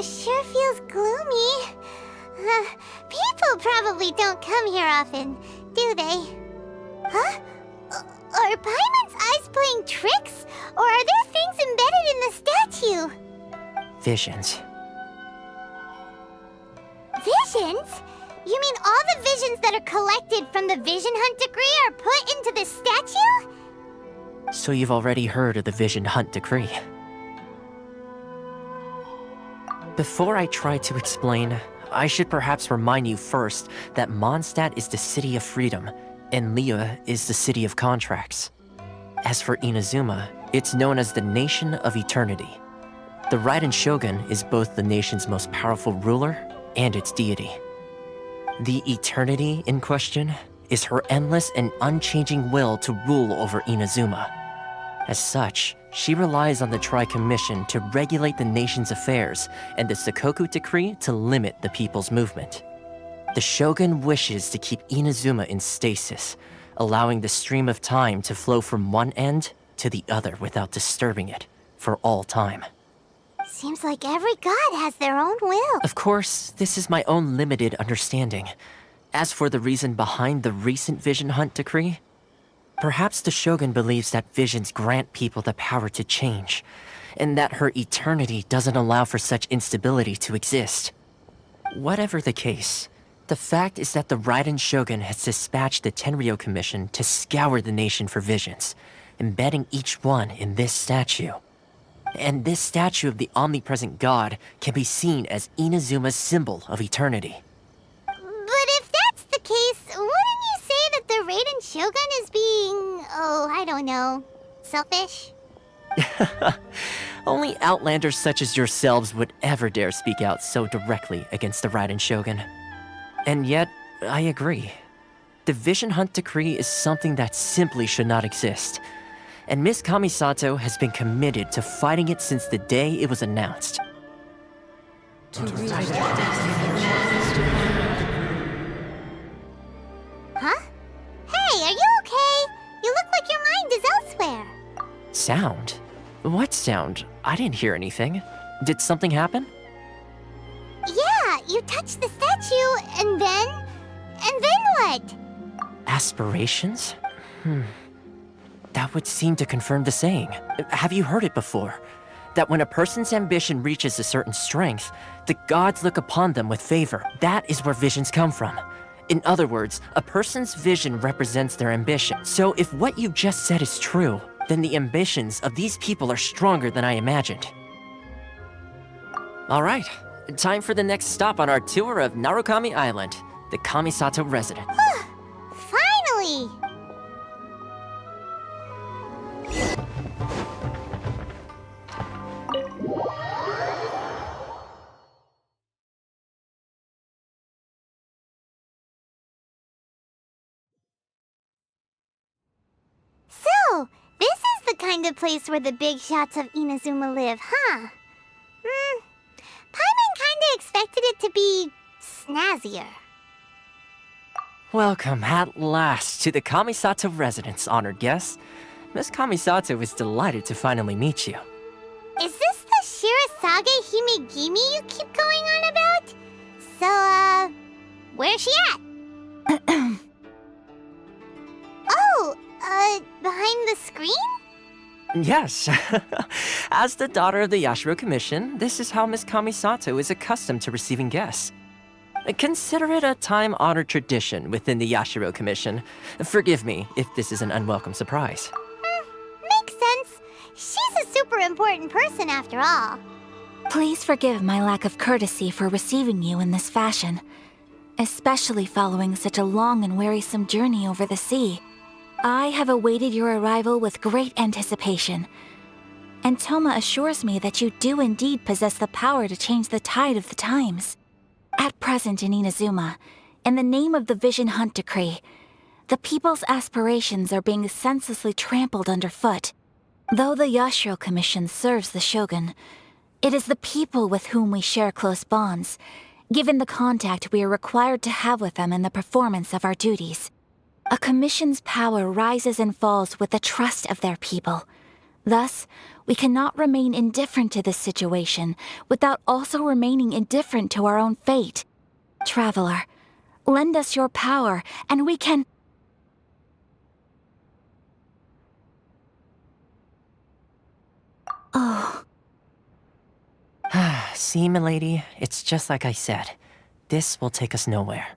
Sure feels gloomy. People probably don't come here often, do they? Huh? Are Paimon's eyes playing tricks? Or are there things embedded in the statue? Visions. Visions? You mean all the visions that are collected from the Vision Hunt decree are put into the statue? So you've already heard of the Vision Hunt decree. Before I try to explain, I should perhaps remind you first that Mondstadt is the city of freedom, and Liyue is the city of contracts. As for Inazuma, it's known as the Nation of Eternity. The Raiden Shogun is both the nation's most powerful ruler and its deity. The Eternity in question is her endless and unchanging will to rule over Inazuma. As such, she relies on the Tri-Commission to regulate the nation's affairs and the Sakoku Decree to limit the people's movement. The Shogun wishes to keep Inazuma in stasis, allowing the stream of time to flow from one end to the other without disturbing it for all time. Seems like every god has their own will. Of course, this is my own limited understanding. As for the reason behind the recent Vision Hunt decree, perhaps the Shogun believes that visions grant people the power to change, and that her eternity doesn't allow for such instability to exist. Whatever the case, the fact is that the Raiden Shogun has dispatched the Tenryou Commission to scour the nation for visions, embedding each one in this statue. And this statue of the Omnipresent God can be seen as Inazuma's symbol of eternity. But if that's the case, wouldn't you say that the Raiden Shogun is being, I don't know, selfish? Only Outlanders such as yourselves would ever dare speak out so directly against the Raiden Shogun. And yet, I agree. The Vision Hunt decree is something that simply should not exist. And Miss Kamisato has been committed to fighting it since the day it was announced. Huh? Hey, are you okay? You look like your mind is elsewhere. Sound? What sound? I didn't hear anything. Did something happen? Yeah, you touched the statue, and then what? Aspirations? That would seem to confirm the saying. Have you heard it before? That when a person's ambition reaches a certain strength, the gods look upon them with favor. That is where visions come from. In other words, a person's vision represents their ambition. So if what you just said is true, then the ambitions of these people are stronger than I imagined. All right, time for the next stop on our tour of Narukami Island, the Kamisato resident. Finally! So, this is the kind of place where the big shots of Inazuma live, huh? Paimon kinda expected it to be snazzier. Welcome at last to the Kamisato residence, honored guests. Miss Kamisato is delighted to finally meet you. Is this the Shirazage Himegimi you keep going on about? So, where's she at? Behind the screen? Yes. As the daughter of the Yashiro Commission, this is how Miss Kamisato is accustomed to receiving guests. Consider it a time-honored tradition within the Yashiro Commission. Forgive me if this is an unwelcome surprise. Makes sense. She's a super important person after all. Please forgive my lack of courtesy for receiving you in this fashion, especially following such a long and wearisome journey over the sea. I have awaited your arrival with great anticipation, and Thoma assures me that you do indeed possess the power to change the tide of the times. At present in Inazuma, in the name of the Vision Hunt decree, the people's aspirations are being senselessly trampled underfoot. Though the Yashiro Commission serves the Shogun, it is the people with whom we share close bonds, given the contact we are required to have with them in the performance of our duties. A commission's power rises and falls with the trust of their people. Thus, we cannot remain indifferent to this situation without also remaining indifferent to our own fate. Traveler, lend us your power, and we can... Oh. See, milady, it's just like I said. This will take us nowhere.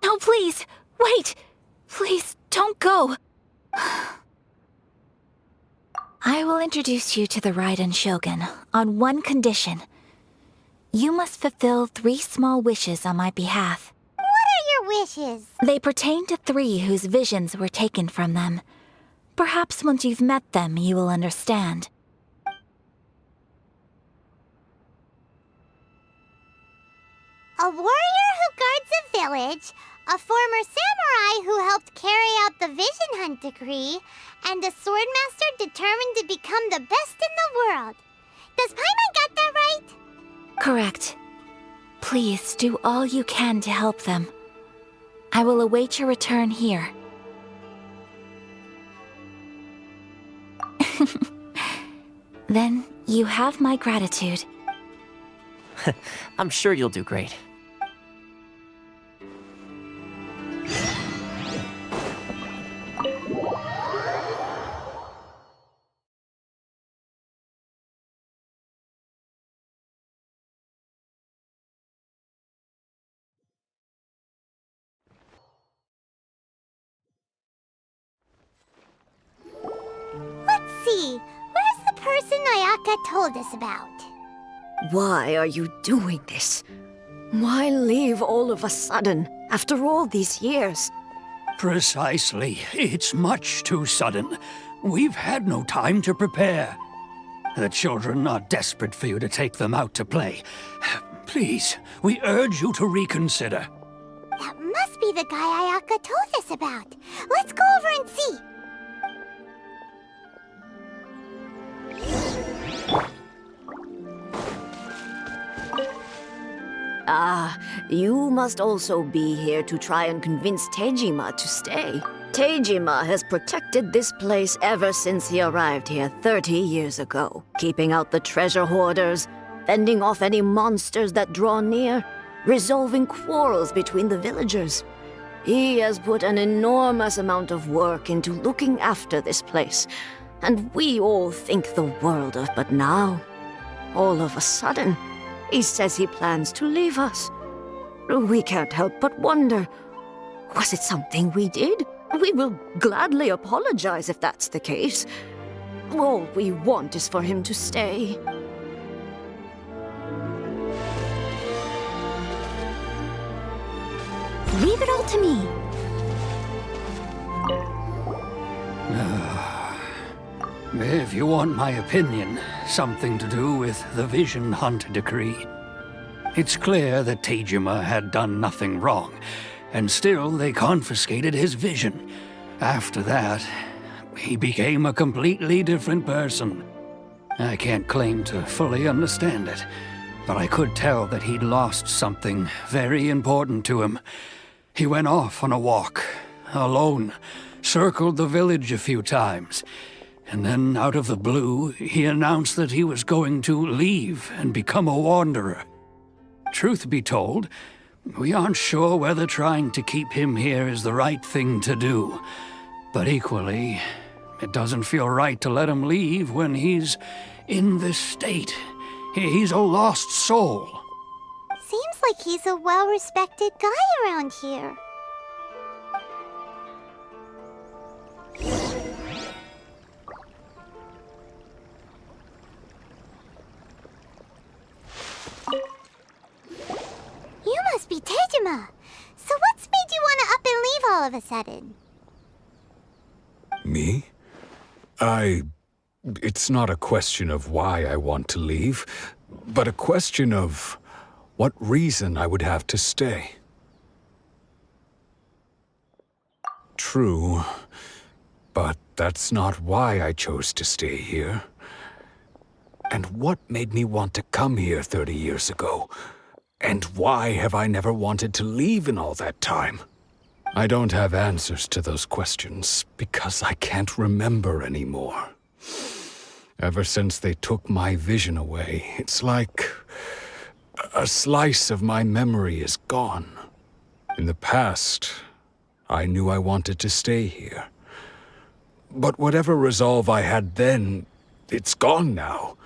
No, please, wait! Please, don't go! I will introduce you to the Raiden Shogun on one condition. You must fulfill 3 small wishes on my behalf. What are your wishes? They pertain to 3 whose visions were taken from them. Perhaps once you've met them, you will understand. A warrior who guards a village, a former samurai who helped carry out the Vision Hunt decree, and a swordmaster determined to become the best in the world. Does Paimon got that right? Correct. Please do all you can to help them. I will await your return here. Then you have my gratitude. I'm sure you'll do great. Ayaka told us about. Why are you doing this? Why leave all of a sudden, after all these years? Precisely. It's much too sudden. We've had no time to prepare. The children are desperate for you to take them out to play. Please, we urge you to reconsider. That must be the guy Ayaka told us about. Let's go over and see. Ah, you must also be here to try and convince Tejima to stay. Tejima has protected this place ever since he arrived here 30 years ago, keeping out the treasure hoarders, fending off any monsters that draw near, resolving quarrels between the villagers. He has put an enormous amount of work into looking after this place, and we all think the world of. But now, all of a sudden, he says he plans to leave us. We can't help but wonder, was it something we did? We will gladly apologize if that's the case. All we want is for him to stay. Leave it all to me. If you want my opinion, something to do with the Vision Hunt decree. It's clear that Tejima had done nothing wrong, and still they confiscated his vision. After that, he became a completely different person. I can't claim to fully understand it, but I could tell that he'd lost something very important to him. He went off on a walk, alone, circled the village a few times, and then out of the blue, he announced that he was going to leave and become a wanderer. Truth be told, we aren't sure whether trying to keep him here is the right thing to do. But equally, it doesn't feel right to let him leave when he's in this state. He's a lost soul. Seems like he's a well-respected guy around here. You must be Tejima. So what's made you want to up and leave all of a sudden? Me? It's not a question of why I want to leave, but a question of what reason I would have to stay. True, but that's not why I chose to stay here. And what made me want to come here 30 years ago? And why have I never wanted to leave in all that time? I don't have answers to those questions because I can't remember anymore. Ever since they took my vision away, it's like a slice of my memory is gone. In the past, I knew I wanted to stay here. But whatever resolve I had then, it's gone now.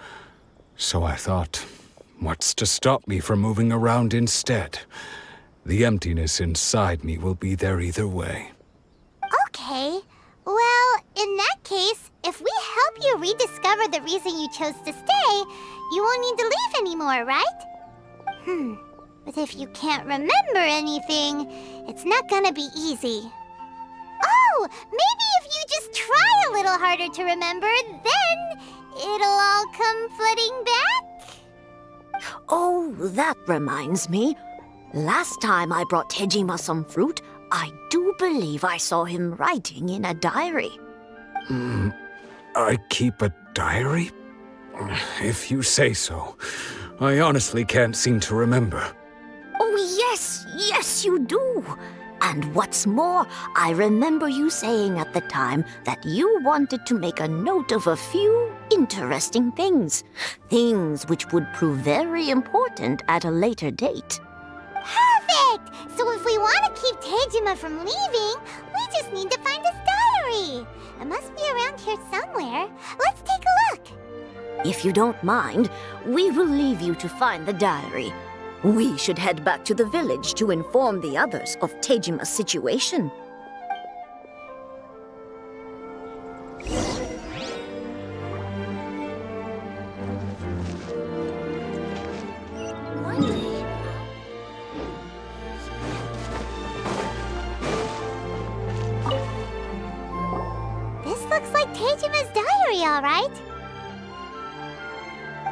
So I thought, what's to stop me from moving around instead? The emptiness inside me will be there either way. Okay. Well, in that case, if we help you rediscover the reason you chose to stay, you won't need to leave anymore, right? But if you can't remember anything, it's not gonna be easy. Oh, maybe if you just try a little harder to remember, then it'll all come flooding back? Oh, that reminds me. Last time I brought Tejima some fruit, I do believe I saw him writing in a diary. I keep a diary? If you say so. I honestly can't seem to remember. Oh, yes, you do. And what's more, I remember you saying at the time that you wanted to make a note of a few interesting things. Things which would prove very important at a later date. Perfect! So if we want to keep Tejima from leaving, we just need to find his diary. It must be around here somewhere. Let's take a look. If you don't mind, we will leave you to find the diary. We should head back to the village to inform the others of Tejima's situation. Teijima's diary, all right.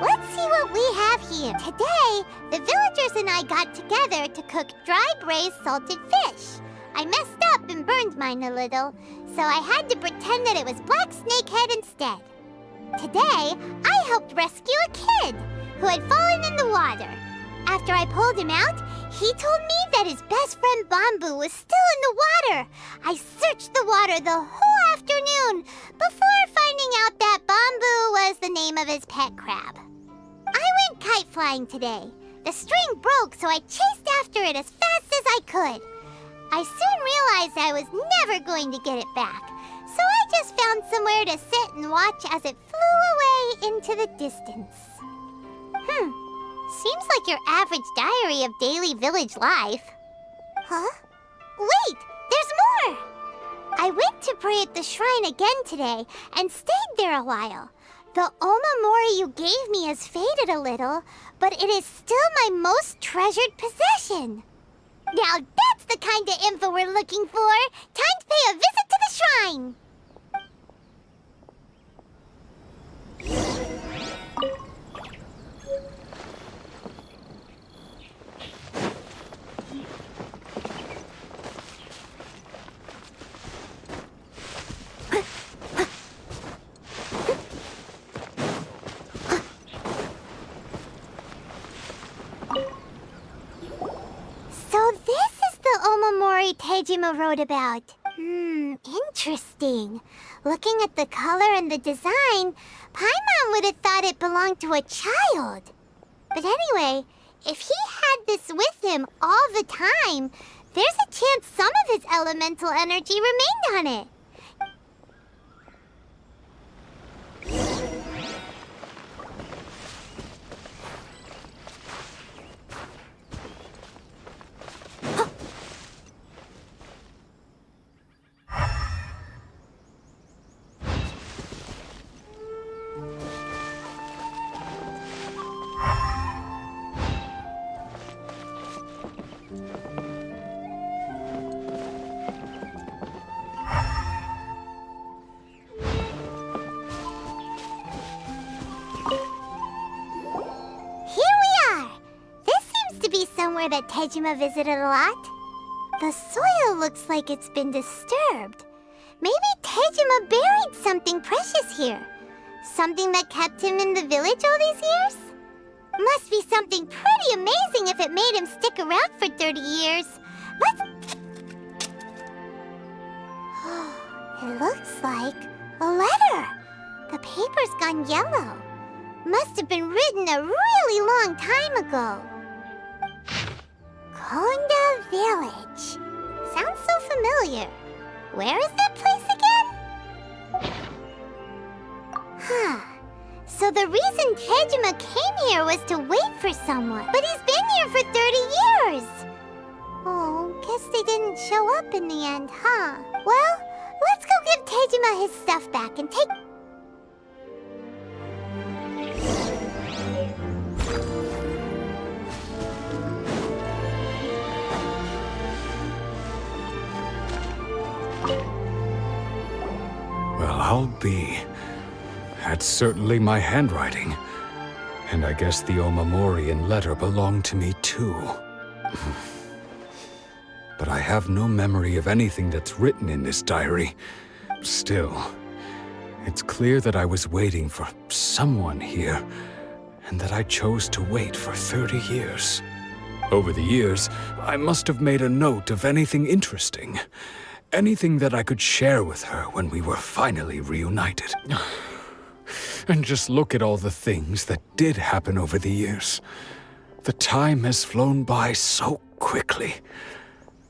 Let's see what we have here. Today, the villagers and I got together to cook dry braised salted fish. I messed up and burned mine a little, so I had to pretend that it was black snakehead instead. Today, I helped rescue a kid who had fallen in the water. After I pulled him out, he told me that his best friend Bamboo was still in the water. I searched the water the whole afternoon before finding out that Bamboo was the name of his pet crab. I went kite flying today. The string broke, so I chased after it as fast as I could. I soon realized I was never going to get it back, so I just found somewhere to sit and watch as it flew away into the distance. Seems like your average diary of daily village life. Huh? Wait, there's more! I went to pray at the shrine again today and stayed there a while. The omamori you gave me has faded a little, but it is still my most treasured possession. Now that's the kind of info we're looking for. Time to pay a visit to the shrine. So this is the omamori Teijima wrote about. Interesting. Looking at the color and the design, Paimon would have thought it belonged to a child. But anyway, if he had this with him all the time, there's a chance some of his elemental energy remained on it. Somewhere that Teijima visited a lot. The soil looks like it's been disturbed. Maybe Teijima buried something precious here. Something that kept him in the village all these years? Must be something pretty amazing if it made him stick around for 30 years. Let's... It looks like a letter. The paper's gone yellow. Must have been written a really long time ago. Konda Village. Sounds so familiar. Where is that place again? So the reason Teijima came here was to wait for someone. But he's been here for 30 years! Oh, guess they didn't show up in the end, huh? Well, let's go give Teijima his stuff back and take... Well, I'll be. That's certainly my handwriting. And I guess the omamori and letter belong to me too. But I have no memory of anything that's written in this diary. Still, it's clear that I was waiting for someone here, and that I chose to wait for 30 years. Over the years, I must have made a note of anything interesting. Anything that I could share with her when we were finally reunited. And just look at all the things that did happen over the years. The time has flown by so quickly.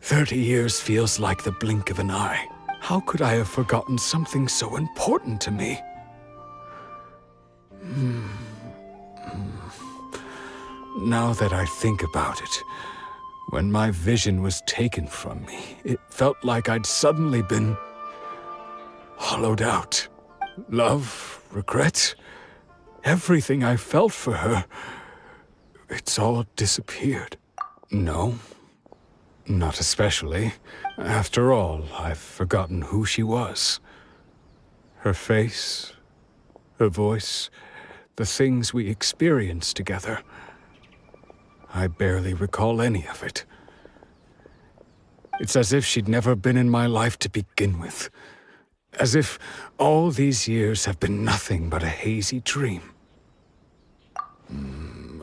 30 years feels like the blink of an eye. How could I have forgotten something so important to me? Now that I think about it, when my vision was taken from me, it felt like I'd suddenly been hollowed out. Love, regret, everything I felt for her, it's all disappeared. No, not especially. After all, I've forgotten who she was. Her face, her voice, the things we experienced together. I barely recall any of it. It's as if she'd never been in my life to begin with. As if all these years have been nothing but a hazy dream.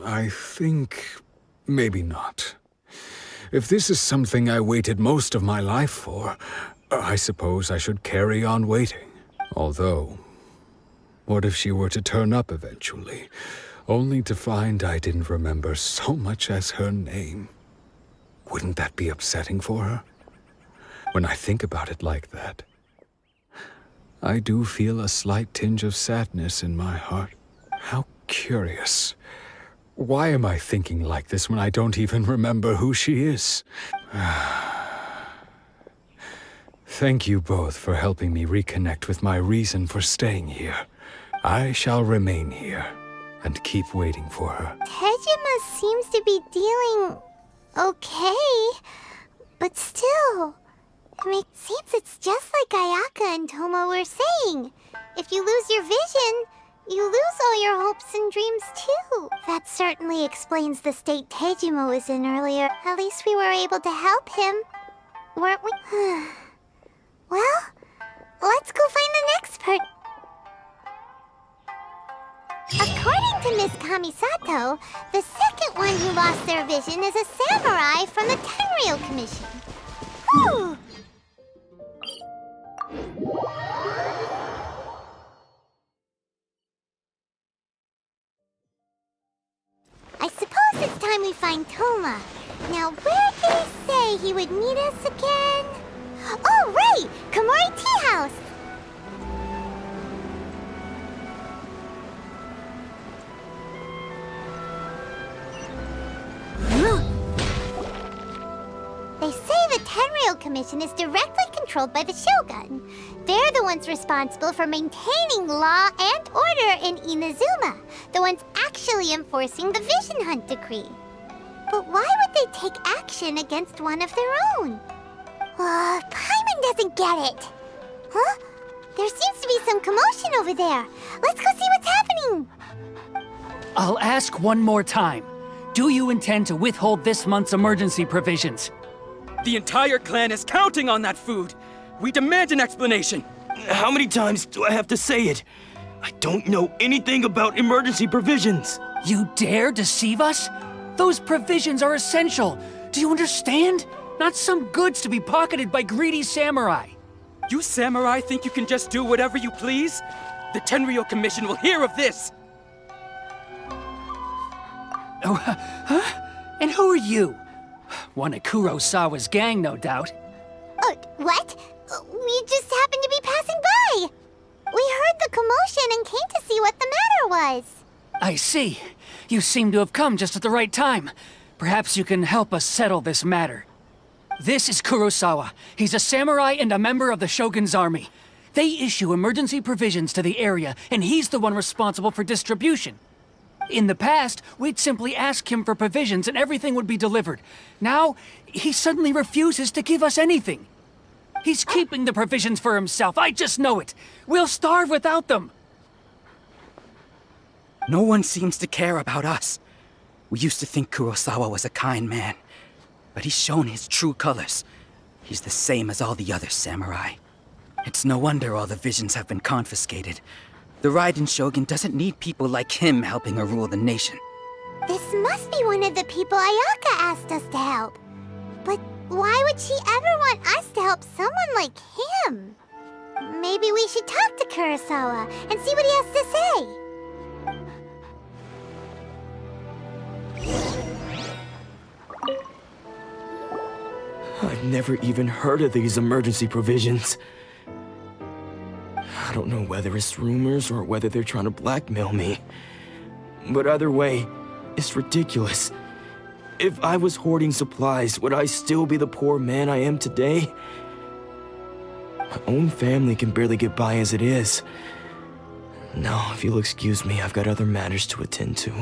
I think maybe not. If this is something I waited most of my life for, I suppose I should carry on waiting. Although, what if she were to turn up eventually, only to find I didn't remember so much as her name? Wouldn't that be upsetting for her? When I think about it like that, I do feel a slight tinge of sadness in my heart. How curious. Why am I thinking like this when I don't even remember who she is? Thank you both for helping me reconnect with my reason for staying here. I shall remain here and keep waiting for her. Tejima seems to be dealing okay, but still, it seems it's just like Ayaka and Thoma were saying. If you lose your vision, you lose all your hopes and dreams too. That certainly explains the state Tejima was in earlier. At least we were able to help him, weren't we? Well, let's go find the next part. According to Miss Kamisato, the second one who lost their vision is a samurai from the Tenryou Commission. Whew. I suppose it's time we find Thoma. Now, where did he say he would meet us again? Oh, right! Komore Teahouse! They say the Tenryou Commission is directly controlled by the Shogun. They're the ones responsible for maintaining law and order in Inazuma, the ones actually enforcing the Vision Hunt decree. But why would they take action against one of their own? Paimon doesn't get it. Huh? There seems to be some commotion over there. Let's go see what's happening. I'll ask one more time. Do you intend to withhold this month's emergency provisions? The entire clan is counting on that food! We demand an explanation! How many times do I have to say it? I don't know anything about emergency provisions! You dare deceive us? Those provisions are essential! Do you understand? Not some goods to be pocketed by greedy samurai! You samurai think you can just do whatever you please? The Tenryou Commission will hear of this! Oh, huh? And who are you? One of Kurosawa's gang, no doubt. What? We just happened to be passing by. We heard the commotion and came to see what the matter was. I see. You seem to have come just at the right time. Perhaps you can help us settle this matter. This is Kurosawa. He's a samurai and a member of the Shogun's army. They issue emergency provisions to the area, and he's the one responsible for distribution. In the past, we'd simply ask him for provisions and everything would be delivered. Now, he suddenly refuses to give us anything. He's keeping the provisions for himself, I just know it. We'll starve without them. No one seems to care about us. We used to think Kurosawa was a kind man, but he's shown his true colors. He's the same as all the other samurai. It's no wonder all the visions have been confiscated. The Raiden Shogun doesn't need people like him helping her rule the nation. This must be one of the people Ayaka asked us to help. But why would she ever want us to help someone like him? Maybe we should talk to Kurosawa and see what he has to say. I've never even heard of these emergency provisions. I don't know whether it's rumors or whether they're trying to blackmail me. But either way, it's ridiculous. If I was hoarding supplies, would I still be the poor man I am today? My own family can barely get by as it is. Now, if you'll excuse me, I've got other matters to attend to.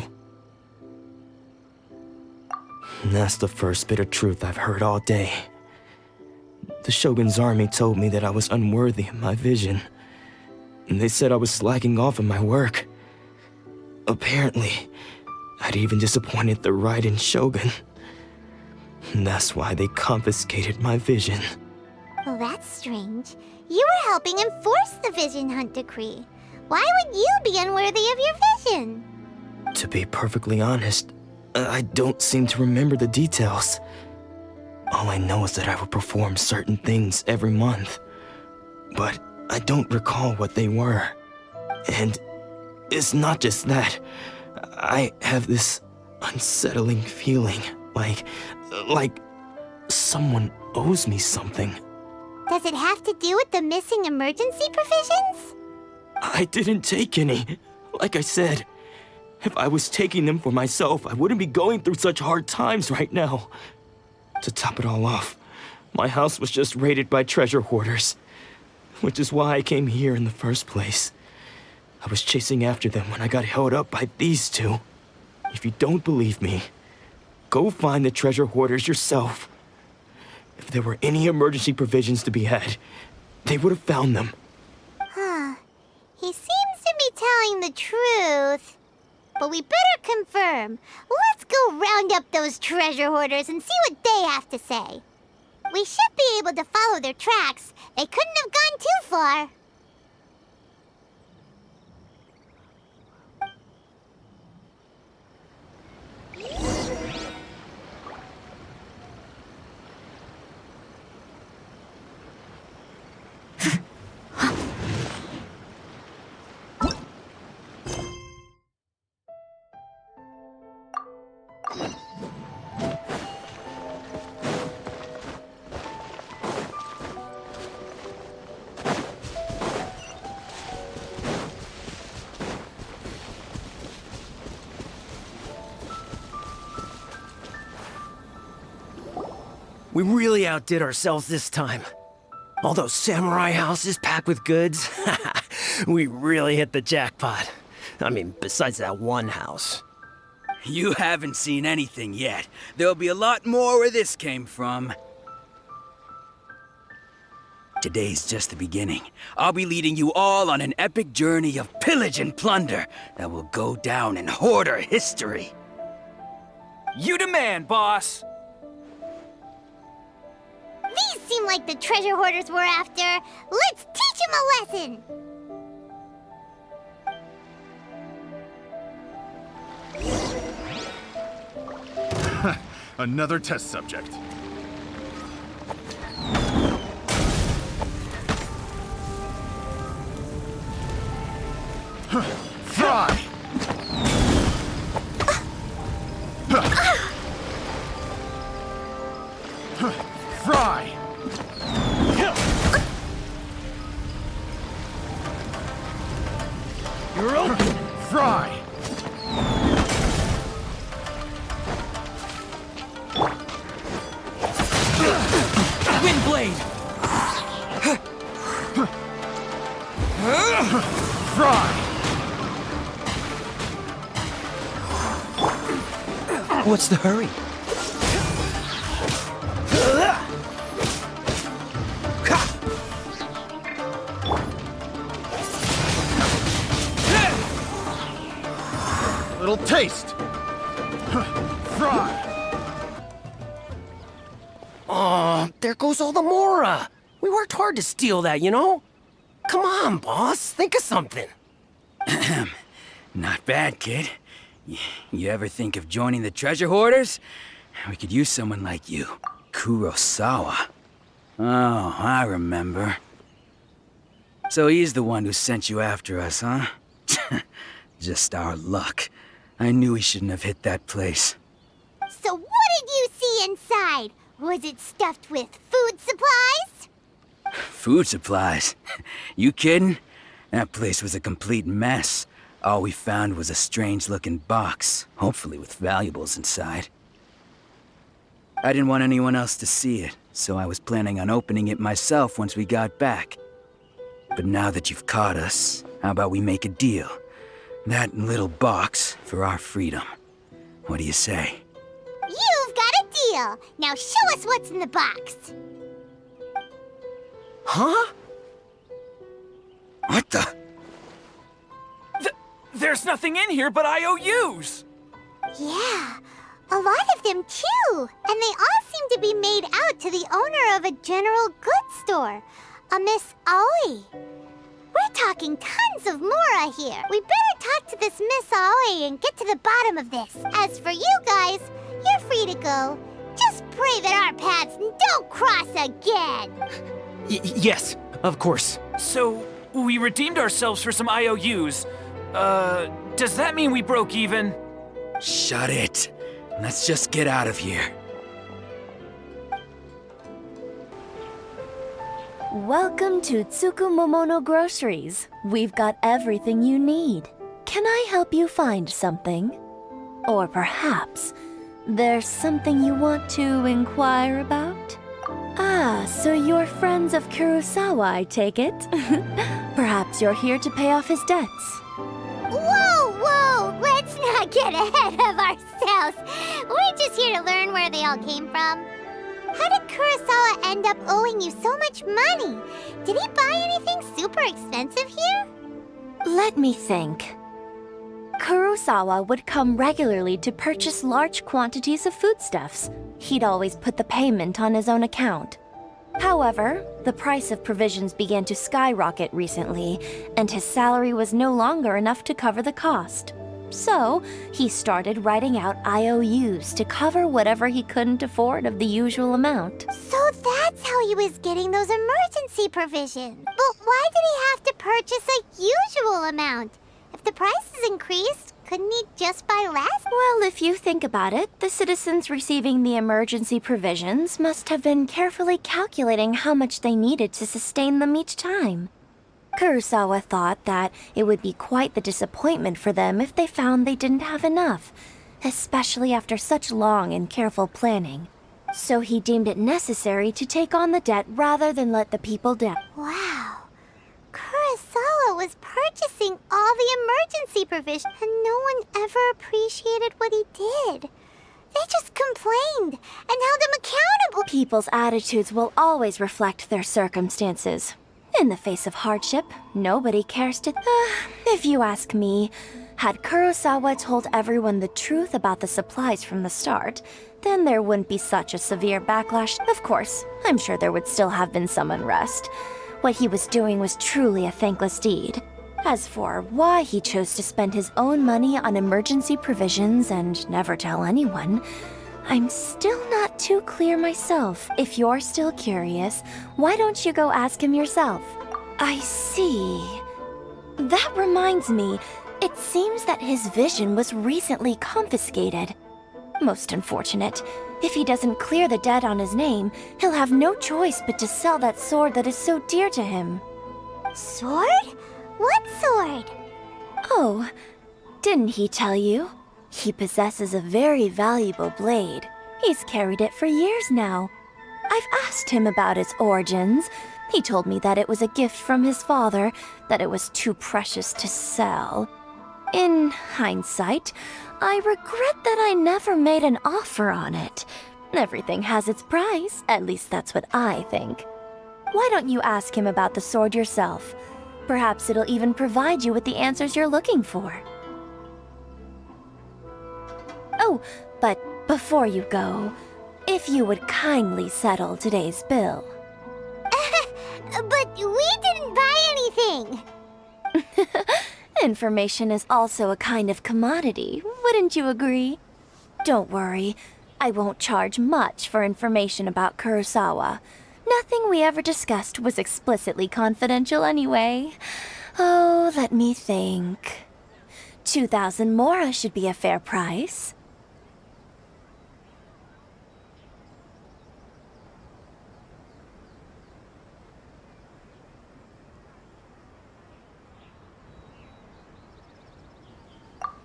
And that's the first bit of truth I've heard all day. The Shogun's army told me that I was unworthy of my vision. and they said I was slacking off in my work. Apparently, I'd even disappointed the Raiden Shogun. And that's why they confiscated my vision. Well, that's strange. You were helping enforce the Vision Hunt Decree. Why would you be unworthy of your vision? To be perfectly honest, I don't seem to remember the details. All I know is that I would perform certain things every month. But I don't recall what they were. And it's not just that. I have this unsettling feeling, like someone owes me something. Does it have to do with the missing emergency provisions? I didn't take any. Like I said, if I was taking them for myself, I wouldn't be going through such hard times right now. To top it all off, my house was just raided by treasure hoarders, which is why I came here in the first place. I was chasing after them when I got held up by these two. If you don't believe me, go find the treasure hoarders yourself. If there were any emergency provisions to be had, they would have found them. Huh. He seems to be telling the truth. But we better confirm. Let's go round up those treasure hoarders and see what they have to say. We should be able to follow their tracks. They couldn't have gone too far. We really outdid ourselves this time. All those samurai houses packed with goods, we really hit the jackpot. I mean, besides that one house. You haven't seen anything yet. There'll be a lot more where this came from. Today's just the beginning. I'll be leading you all on an epic journey of pillage and plunder that will go down in hoarder history. You demand, boss! These seem like the treasure hoarders we're after. Let's teach them a lesson! Another test subject. Fry! Fry! You're open! Fry! Windblade! Fry! What's the hurry? Little taste! Fry! Oh, there goes all the Mora. We worked hard to steal that, you know? Come on, boss. Think of something. Not bad, kid. You ever think of joining the treasure hoarders? We could use someone like you. Kurosawa. Oh, I remember. So he's the one who sent you after us, huh? Just our luck. I knew he shouldn't have hit that place. So what did you see inside? Was it stuffed with food supplies? Food supplies? You kidding? That place was a complete mess. All we found was a strange-looking box, hopefully with valuables inside. I didn't want anyone else to see it, so I was planning on opening it myself once we got back. But now that you've caught us, how about we make a deal? That little box for our freedom. What do you say? You've got a deal! Now show us what's in the box! Huh? What the? There's nothing in here but IOUs! Yeah, a lot of them too. And they all seem to be made out to the owner of a general goods store, a Miss Aoi. We're talking tons of Mora here. We better talk to this Miss Aoi and get to the bottom of this. As for you guys, you're free to go. Just pray that our paths don't cross again. Yes, of course. So, we redeemed ourselves for some IOUs. Does that mean we broke even? Shut it. Let's just get out of here. Welcome to Tsukumomono Groceries. We've got everything you need. Can I help you find something? Or perhaps there's something you want to inquire about? Ah, so you're friends of Kurosawa, I take it? Perhaps you're here to pay off his debts. Whoa, whoa! Let's not get ahead of ourselves. We're just here to learn where they all came from. How did Kurosawa end up owing you so much money? Did he buy anything super expensive here? Let me think. Kurosawa would come regularly to purchase large quantities of foodstuffs. He'd always put the payment on his own account. However, the price of provisions began to skyrocket recently, and his salary was no longer enough to cover the cost. So, he started writing out IOUs to cover whatever he couldn't afford of the usual amount. So that's how he was getting those emergency provisions. But why did he have to purchase a usual amount? If the prices increased, couldn't he just buy less? Well, if you think about it, the citizens receiving the emergency provisions must have been carefully calculating how much they needed to sustain them each time. Kurosawa thought that it would be quite the disappointment for them if they found they didn't have enough, especially after such long and careful planning. So he deemed it necessary to take on the debt rather than let the people down. Wow. Kurosawa was purchasing all the emergency provisions, and no one ever appreciated what he did. They just complained and held him accountable. People's attitudes will always reflect their circumstances. In the face of hardship, nobody cares to... if you ask me, had Kurosawa told everyone the truth about the supplies from the start, then there wouldn't be such a severe backlash. Of course, I'm sure there would still have been some unrest. What he was doing was truly a thankless deed. As for why he chose to spend his own money on emergency provisions and never tell anyone, I'm still not too clear myself. If you're still curious, why don't you go ask him yourself? I see. That reminds me, it seems that his vision was recently confiscated. Most unfortunate. If he doesn't clear the debt on his name, he'll have no choice but to sell that sword that is so dear to him. Sword? What sword? Oh, didn't he tell you? He possesses a very valuable blade. He's carried it for years now. I've asked him about its origins. He told me that it was a gift from his father, that it was too precious to sell. In hindsight, I regret that I never made an offer on it. Everything has its price, at least that's what I think. Why don't you ask him about the sword yourself? Perhaps it'll even provide you with the answers you're looking for. Oh, but before you go, if you would kindly settle today's bill. But we didn't buy anything! Information is also a kind of commodity, wouldn't you agree? Don't worry, I won't charge much for information about Kurosawa. Nothing we ever discussed was explicitly confidential anyway. Oh, let me think. 2,000 mora should be a fair price.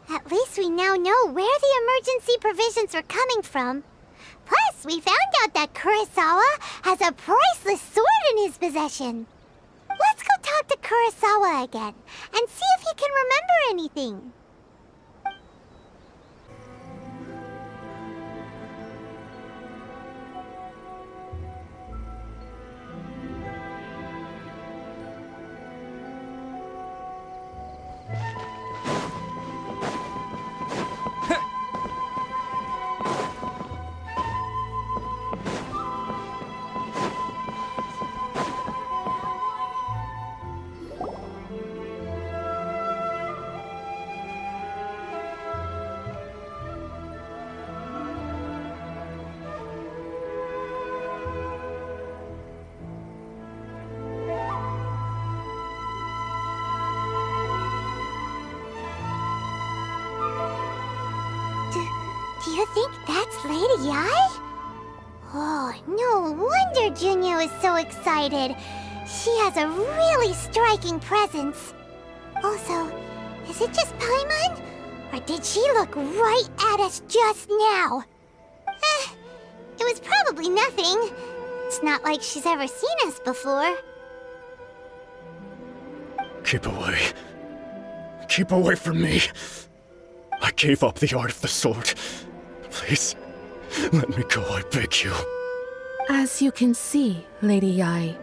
At least we now know where the emergency provisions are coming from. Plus, we found out that Kurosawa has a priceless sword in his possession. Let's go talk to Kurosawa again and see if he can remember anything. Lady Ai? Oh, no wonder Junya is so excited. She has a really striking presence. Also, is it just Paimon? Or did she look right at us just now? It was probably nothing. It's not like she's ever seen us before. Keep away. Keep away from me. I gave up the art of the sword. Please, let me go, I beg you. As you can see, Lady Yae,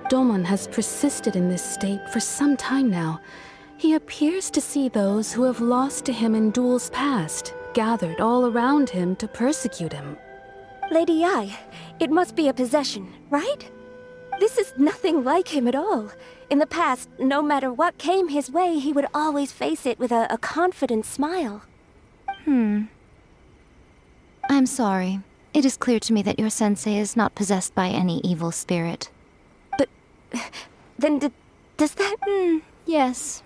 Domon has persisted in this state for some time now. He appears to see those who have lost to him in duels past, gathered all around him to persecute him. Lady Yae, it must be a possession, right? This is nothing like him at all. In the past, no matter what came his way, he would always face it with a confident smile. I'm sorry. It is clear to me that your sensei is not possessed by any evil spirit. But then does that... Yes.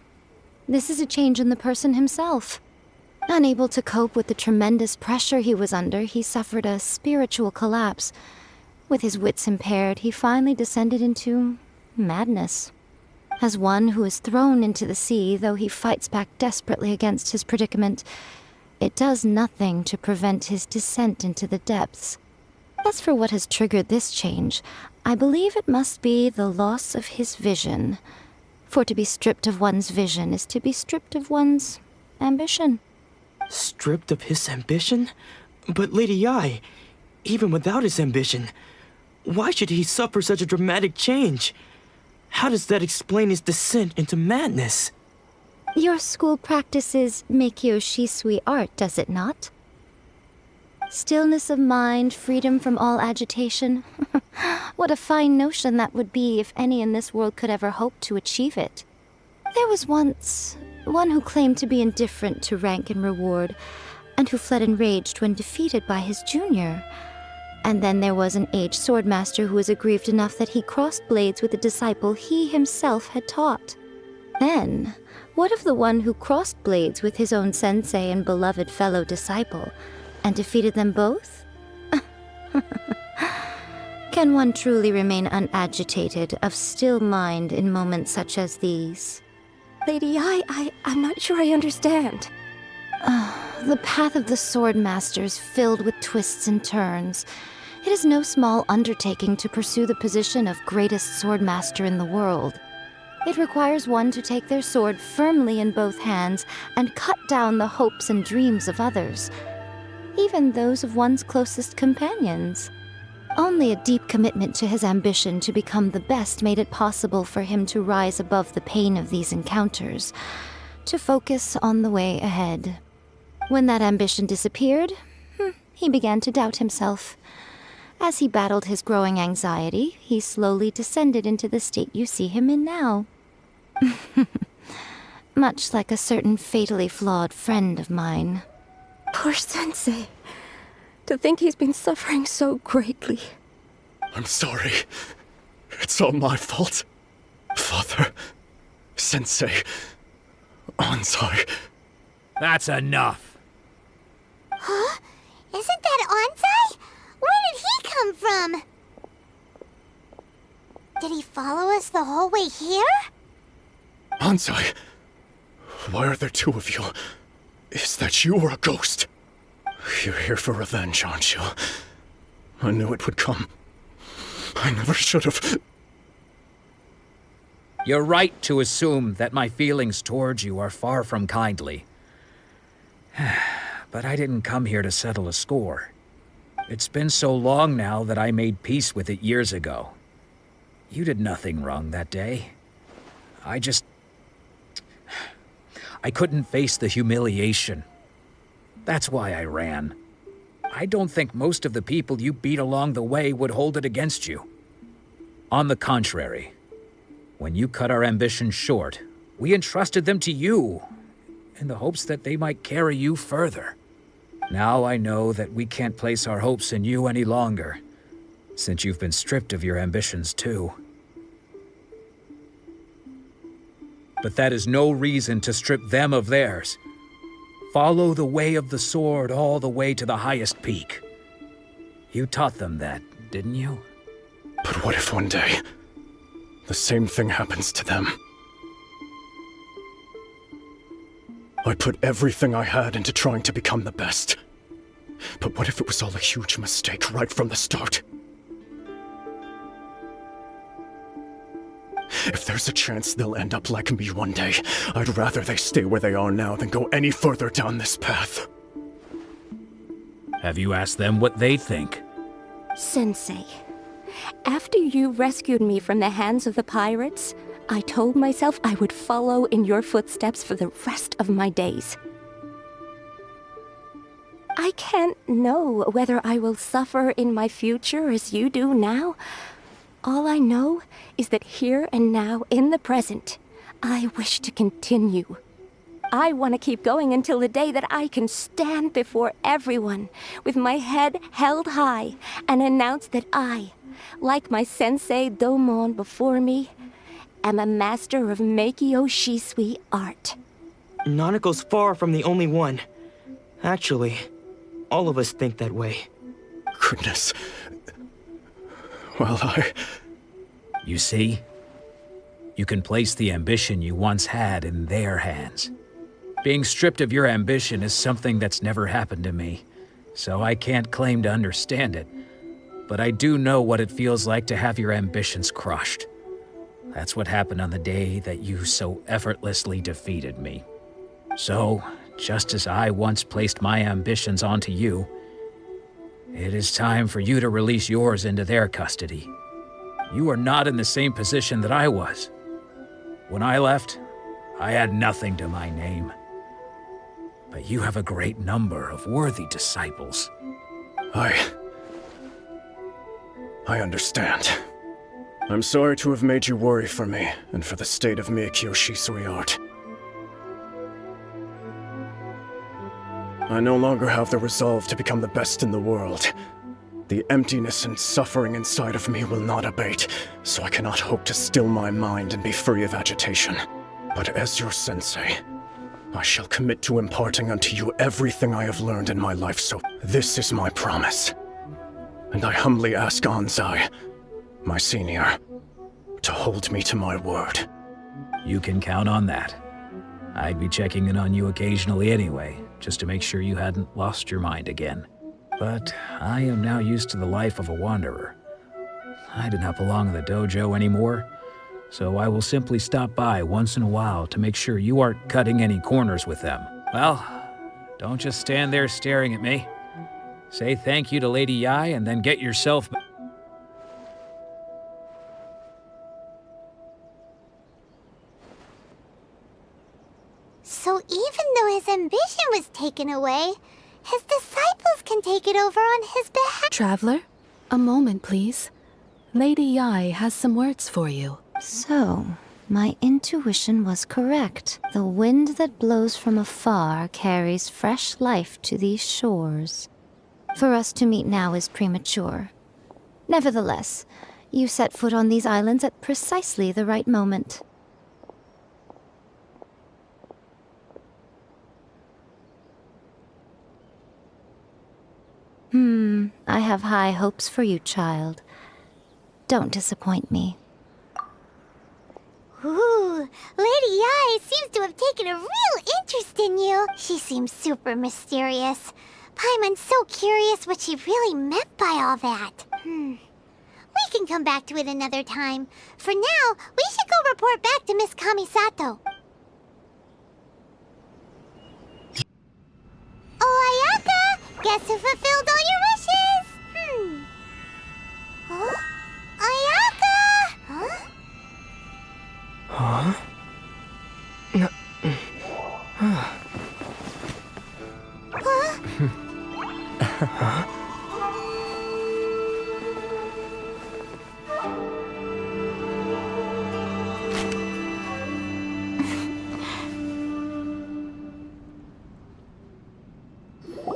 This is a change in the person himself. Unable to cope with the tremendous pressure he was under, he suffered a spiritual collapse. With his wits impaired, he finally descended into madness. As one who is thrown into the sea, though he fights back desperately against his predicament, it does nothing to prevent his descent into the depths. As for what has triggered this change, I believe it must be the loss of his vision. For to be stripped of one's vision is to be stripped of one's ambition. Stripped of his ambition? But Lady Yae, even without his ambition, why should he suffer such a dramatic change? How does that explain his descent into madness? Your school practices Meikyo Shisui art, does it not? Stillness of mind, freedom from all agitation. What a fine notion that would be if any in this world could ever hope to achieve it. There was once one who claimed to be indifferent to rank and reward, and who fled enraged when defeated by his junior. And then there was an aged swordmaster who was aggrieved enough that he crossed blades with a disciple he himself had taught. Then, what of the one who crossed blades with his own sensei and beloved fellow disciple, and defeated them both? Can one truly remain unagitated, of still mind in moments such as these? Lady Yae, I'm not sure I understand. The path of the Swordmaster is filled with twists and turns. It is no small undertaking to pursue the position of greatest Swordmaster in the world. It requires one to take their sword firmly in both hands and cut down the hopes and dreams of others, even those of one's closest companions. Only a deep commitment to his ambition to become the best made it possible for him to rise above the pain of these encounters, to focus on the way ahead. When that ambition disappeared, he began to doubt himself. As he battled his growing anxiety, he slowly descended into the state you see him in now. Much like a certain fatally flawed friend of mine. Poor sensei. To think he's been suffering so greatly. I'm sorry. It's all my fault. Father, Sensei, Ansai. That's enough. Huh? Isn't that Ansai? Where did he come from? Did he follow us the whole way here? Ansai, why are there two of you? Is that you or a ghost? You're here for revenge, aren't you? I knew it would come. I never should have. You're right to assume that my feelings towards you are far from kindly. But I didn't come here to settle a score. It's been so long now that I made peace with it years ago. You did nothing wrong that day. I couldn't face the humiliation. That's why I ran. I don't think most of the people you beat along the way would hold it against you. On the contrary, when you cut our ambitions short, we entrusted them to you, in the hopes that they might carry you further. Now I know that we can't place our hopes in you any longer, since you've been stripped of your ambitions too. But that is no reason to strip them of theirs. Follow the way of the sword all the way to the highest peak. You taught them that, didn't you? But what if one day, the same thing happens to them? I put everything I had into trying to become the best. But what if it was all a huge mistake right from the start? If there's a chance they'll end up like me one day, I'd rather they stay where they are now than go any further down this path. Have you asked them what they think? Sensei, after you rescued me from the hands of the pirates, I told myself I would follow in your footsteps for the rest of my days. I can't know whether I will suffer in my future as you do now. All I know is that here and now, in the present, I wish to continue. I want to keep going until the day that I can stand before everyone with my head held high and announce that I, like my sensei Domon before me, am a master of Meikyo Shisui art. Nanako's far from the only one. Actually, all of us think that way. Goodness. Well, You see? You can place the ambition you once had in their hands. Being stripped of your ambition is something that's never happened to me, so I can't claim to understand it. But I do know what it feels like to have your ambitions crushed. That's what happened on the day that you so effortlessly defeated me. So, just as I once placed my ambitions onto you, it is time for you to release yours into their custody. You are not in the same position that I was. When I left, I had nothing to my name. But you have a great number of worthy disciples. I understand. I'm sorry to have made you worry for me, and for the state of Meikyo Shisui art. I no longer have the resolve to become the best in the world. The emptiness and suffering inside of me will not abate, so I cannot hope to still my mind and be free of agitation. But as your sensei, I shall commit to imparting unto you everything I have learned in my life, so this is my promise. And I humbly ask Anzai, my senior, to hold me to my word. You can count on that. I'd be checking in on you occasionally anyway, just to make sure you hadn't lost your mind again. But I am now used to the life of a wanderer. I do not belong in the dojo anymore, so I will simply stop by once in a while to make sure you aren't cutting any corners with them. Well, don't just stand there staring at me. Say thank you to Lady Yae and then get yourself... So even though his ambition was taken away, his disciples can take it over on his behalf. Traveler, a moment, please. Lady Yae has some words for you. So, my intuition was correct. The wind that blows from afar carries fresh life to these shores. For us to meet now is premature. Nevertheless, you set foot on these islands at precisely the right moment. I have high hopes for you, child. Don't disappoint me. Ooh, Lady Yae seems to have taken a real interest in you. She seems super mysterious. Paimon's so curious what she really meant by all that. We can come back to it another time. For now, we should go report back to Miss Kamisato. Oh, Ayaka! Guess who fulfilled all your wishes? Huh? Ayaka! Huh? Huh? Huh?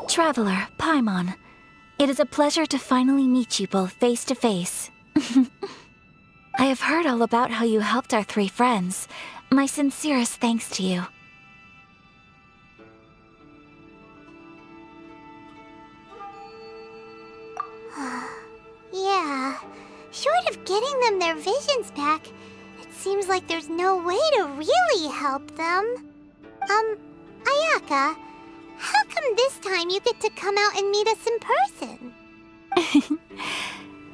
Traveler, Paimon, it is a pleasure to finally meet you both face to face. I have heard all about how you helped our three friends. My sincerest thanks to you. visions back, it seems like there's no way to really help them. Ayaka, how come this time you get to come out and meet us in person?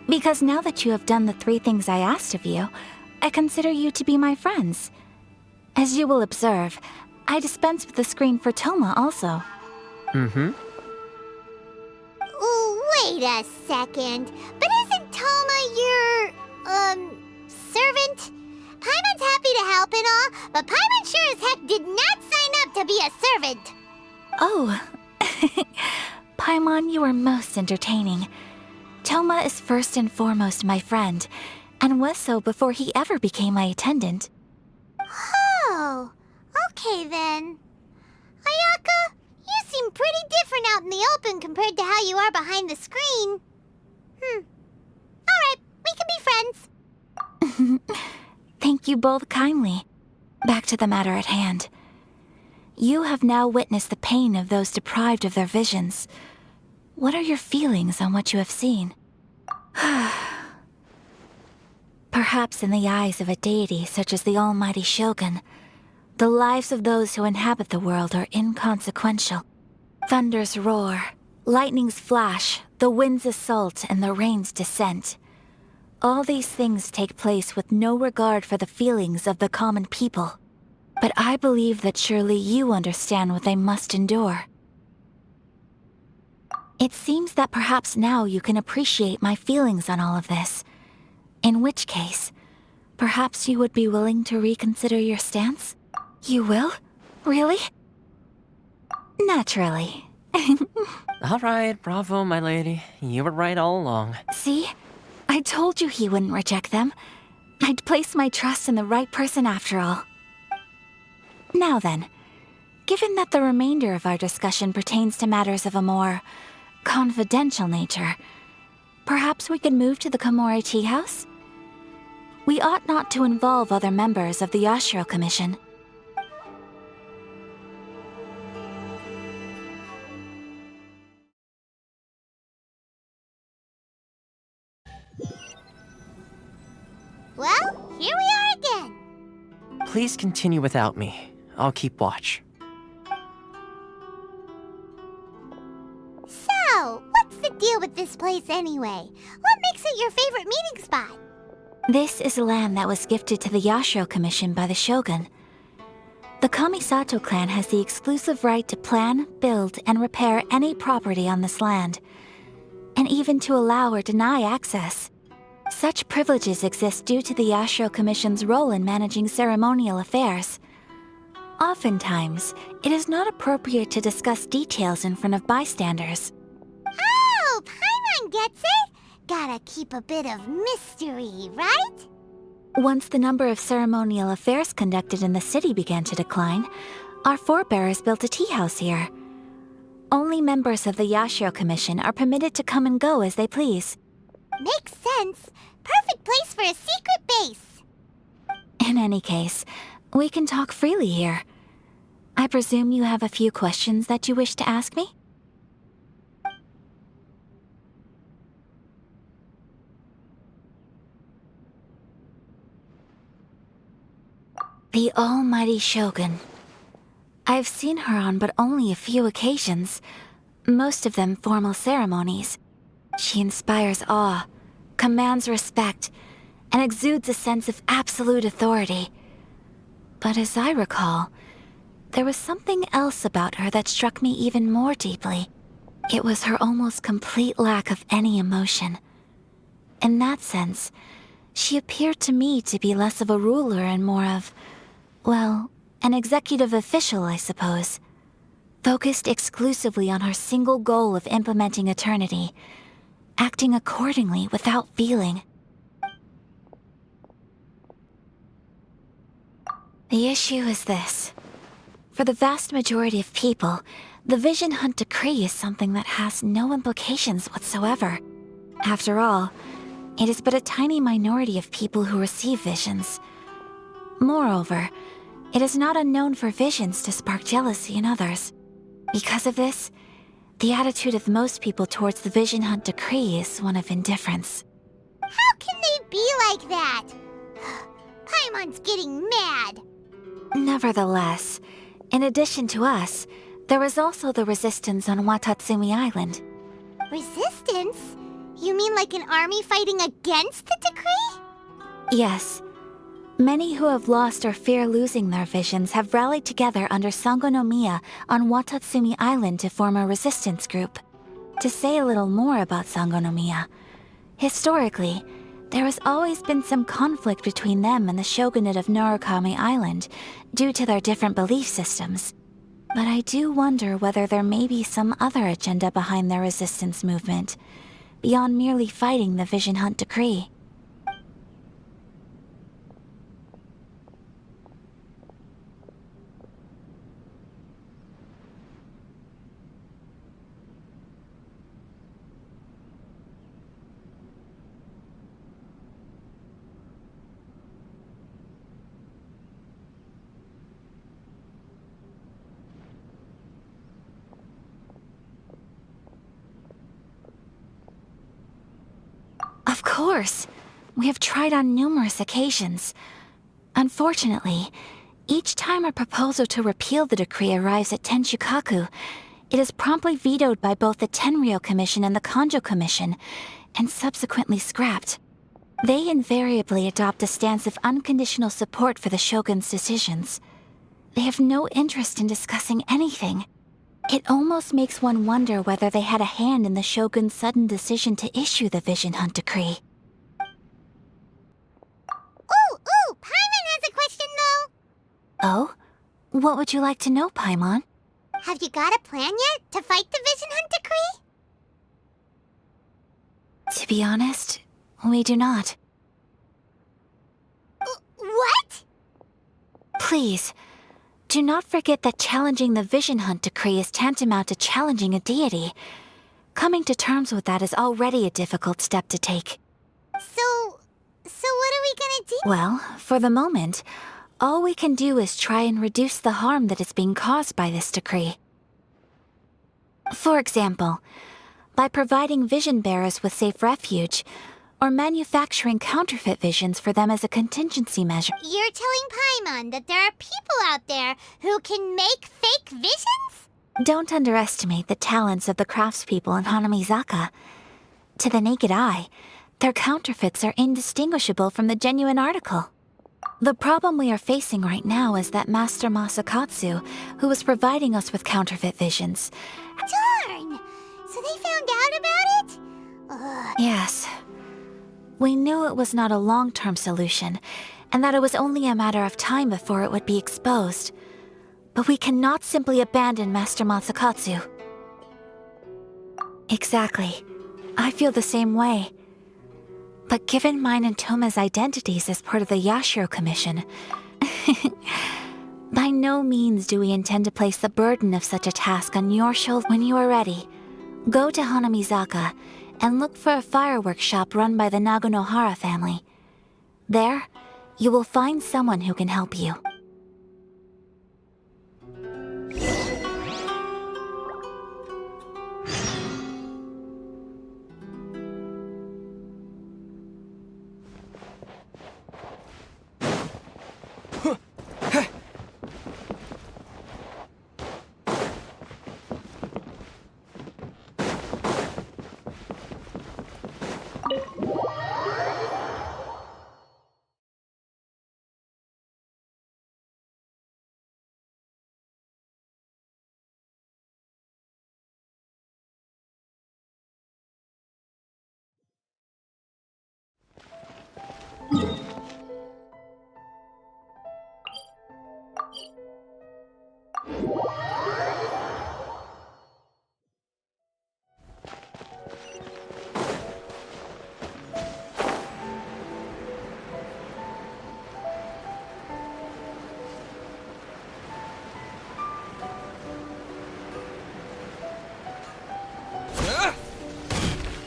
Because now that you have done the 3 things I asked of you, I consider you to be my friends. As you will observe, I dispense with the screen for Thoma also. Mm-hmm. Wait a second. But isn't Thoma your, servant? Paimon's happy to help and all, but Paimon sure as heck did not sign up to be a servant. Oh. Paimon, you are most entertaining. Thoma is first and foremost my friend, and was so before he ever became my attendant. Oh, okay then. Ayaka, you seem pretty different out in the open compared to how you are behind the screen. Alright, we can be friends. Thank you both kindly. Back to the matter at hand. You have now witnessed the pain of those deprived of their visions. What are your feelings on what you have seen? Perhaps in the eyes of a deity such as the almighty Shogun, the lives of those who inhabit the world are inconsequential. Thunders roar, lightnings flash, the winds assault, and the rains descent. All these things take place with no regard for the feelings of the common people. But I believe that surely you understand what they must endure. It seems that perhaps now you can appreciate my feelings on all of this. In which case, perhaps you would be willing to reconsider your stance? You will? Really? Naturally. Alright, bravo, my lady. You were right all along. See? I told you he wouldn't reject them. I'd placed my trust in the right person after all. Now then, given that the remainder of our discussion pertains to matters of a more confidential nature, perhaps we could move to the Komore Teahouse? We ought not to involve other members of the Yashiro Commission. Well, here we are again. Please continue without me. I'll keep watch. So, what's the deal with this place anyway? What makes it your favorite meeting spot? This is land that was gifted to the Yashiro Commission by the Shogun. The Kamisato clan has the exclusive right to plan, build, and repair any property on this land, and even to allow or deny access. Such privileges exist due to the Yashiro Commission's role in managing ceremonial affairs. Oftentimes, it is not appropriate to discuss details in front of bystanders. Oh, Paimon gets it! Gotta keep a bit of mystery, right? Once the number of ceremonial affairs conducted in the city began to decline, our forebears built a teahouse here. Only members of the Yashiro Commission are permitted to come and go as they please. Makes sense. Perfect place for a secret base. In any case, we can talk freely here. I presume you have a few questions that you wish to ask me? The almighty Shogun. I've seen her on but only a few occasions, most of them formal ceremonies. She inspires awe, commands respect, and exudes a sense of absolute authority. But as I recall, there was something else about her that struck me even more deeply. It was her almost complete lack of any emotion. In that sense, she appeared to me to be less of a ruler and more of, well, an executive official, I suppose. Focused exclusively on her single goal of implementing eternity, acting accordingly without feeling. The issue is this. For the vast majority of people, the Vision Hunt Decree is something that has no implications whatsoever. After all, it is but a tiny minority of people who receive visions. Moreover, it is not unknown for visions to spark jealousy in others. Because of this, the attitude of most people towards the Vision Hunt Decree is one of indifference. How can they be like that? Paimon's getting mad. Nevertheless, in addition to us, there was also the resistance on Watatsumi Island. Resistance? You mean like an army fighting against the decree? Yes. Many who have lost or fear losing their visions have rallied together under Sangonomiya on Watatsumi Island to form a resistance group. To say a little more about Sangonomiya, historically, there has always been some conflict between them and the shogunate of Narukami Island due to their different belief systems. But I do wonder whether there may be some other agenda behind their resistance movement, beyond merely fighting the Vision Hunt decree. Of course. We have tried on numerous occasions. Unfortunately, each time a proposal to repeal the decree arrives at Tenshukaku, it is promptly vetoed by both the Tenryou Commission and the Kanjou Commission, and subsequently scrapped. They invariably adopt a stance of unconditional support for the Shogun's decisions. They have no interest in discussing anything. It almost makes one wonder whether they had a hand in the Shogun's sudden decision to issue the Vision Hunt decree. Ooh, Paimon has a question though. Oh? What would you like to know, Paimon? Have you got a plan yet to fight the Vision Hunt decree? To be honest, we do not. What? Please, do not forget that challenging the Vision Hunt decree is tantamount to challenging a deity. Coming to terms with that is already a difficult step to take. So what are we gonna do? Well, for the moment, all we can do is try and reduce the harm that is being caused by this decree. For example, by providing vision bearers with safe refuge, or manufacturing counterfeit visions for them as a contingency measure. You're telling Paimon that there are people out there who can make fake visions? Don't underestimate the talents of the craftspeople in Hanamizaka. To the naked eye, their counterfeits are indistinguishable from the genuine article. The problem we are facing right now is that Master Masakatsu, who was providing us with counterfeit visions. Darn! So they found out about it? Ugh. Yes. We knew it was not a long-term solution, and that it was only a matter of time before it would be exposed. But we cannot simply abandon Master Masakatsu. Exactly. I feel the same way. But given mine and Thoma's identities as part of the Yashiro Commission, by no means do we intend to place the burden of such a task on your shoulders. When you are ready, go to Hanamizaka and look for a fireworks shop run by the Naganohara family. There, you will find someone who can help you.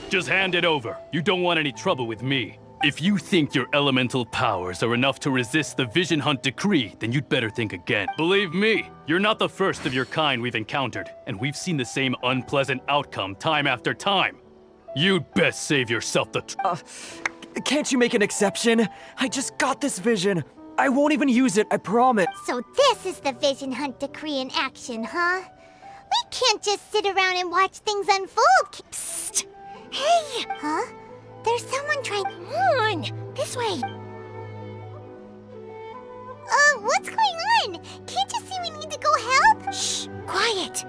Just hand it over. You don't want any trouble with me. If you think your elemental powers are enough to resist the Vision Hunt decree, then you'd better think again. Believe me, you're not the first of your kind we've encountered, and we've seen the same unpleasant outcome time after time. You'd best save yourself the Can't you make an exception? I just got this vision. I won't even use it, I promise. So this is the Vision Hunt Decree in action, huh? We can't just sit around and watch things unfold. Psst! Hey! Huh? There's someone trying. Come on! This way! What's going on? Can't you see we need to go help? Shh! Quiet!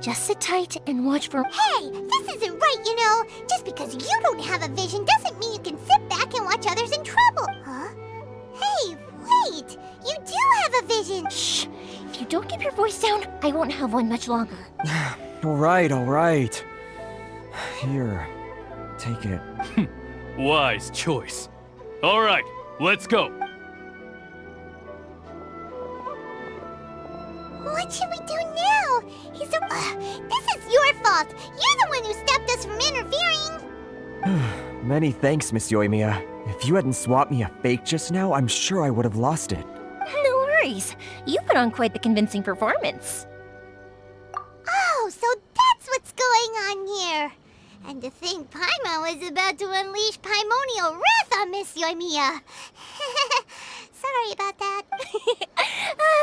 Just sit tight and watch for. Hey! This isn't right, you know! Just because you don't have a vision doesn't mean you can sit back and watch others in trouble! Huh? Hey, wait! You do have a vision! Shh! If you don't keep your voice down, I won't have one much longer. All right. Here, take it. Wise choice. All right, let's go. What should we do now? This is your fault! You're the one who stopped us from interfering! Many thanks, Miss Yoimiya. If you hadn't swapped me a fake just now, I'm sure I would have lost it. No worries. You put on quite the convincing performance. Oh, so that's what's going on here! And to think Paimon was about to unleash Paimonial wrath on Miss Yoimiya! Sorry about that.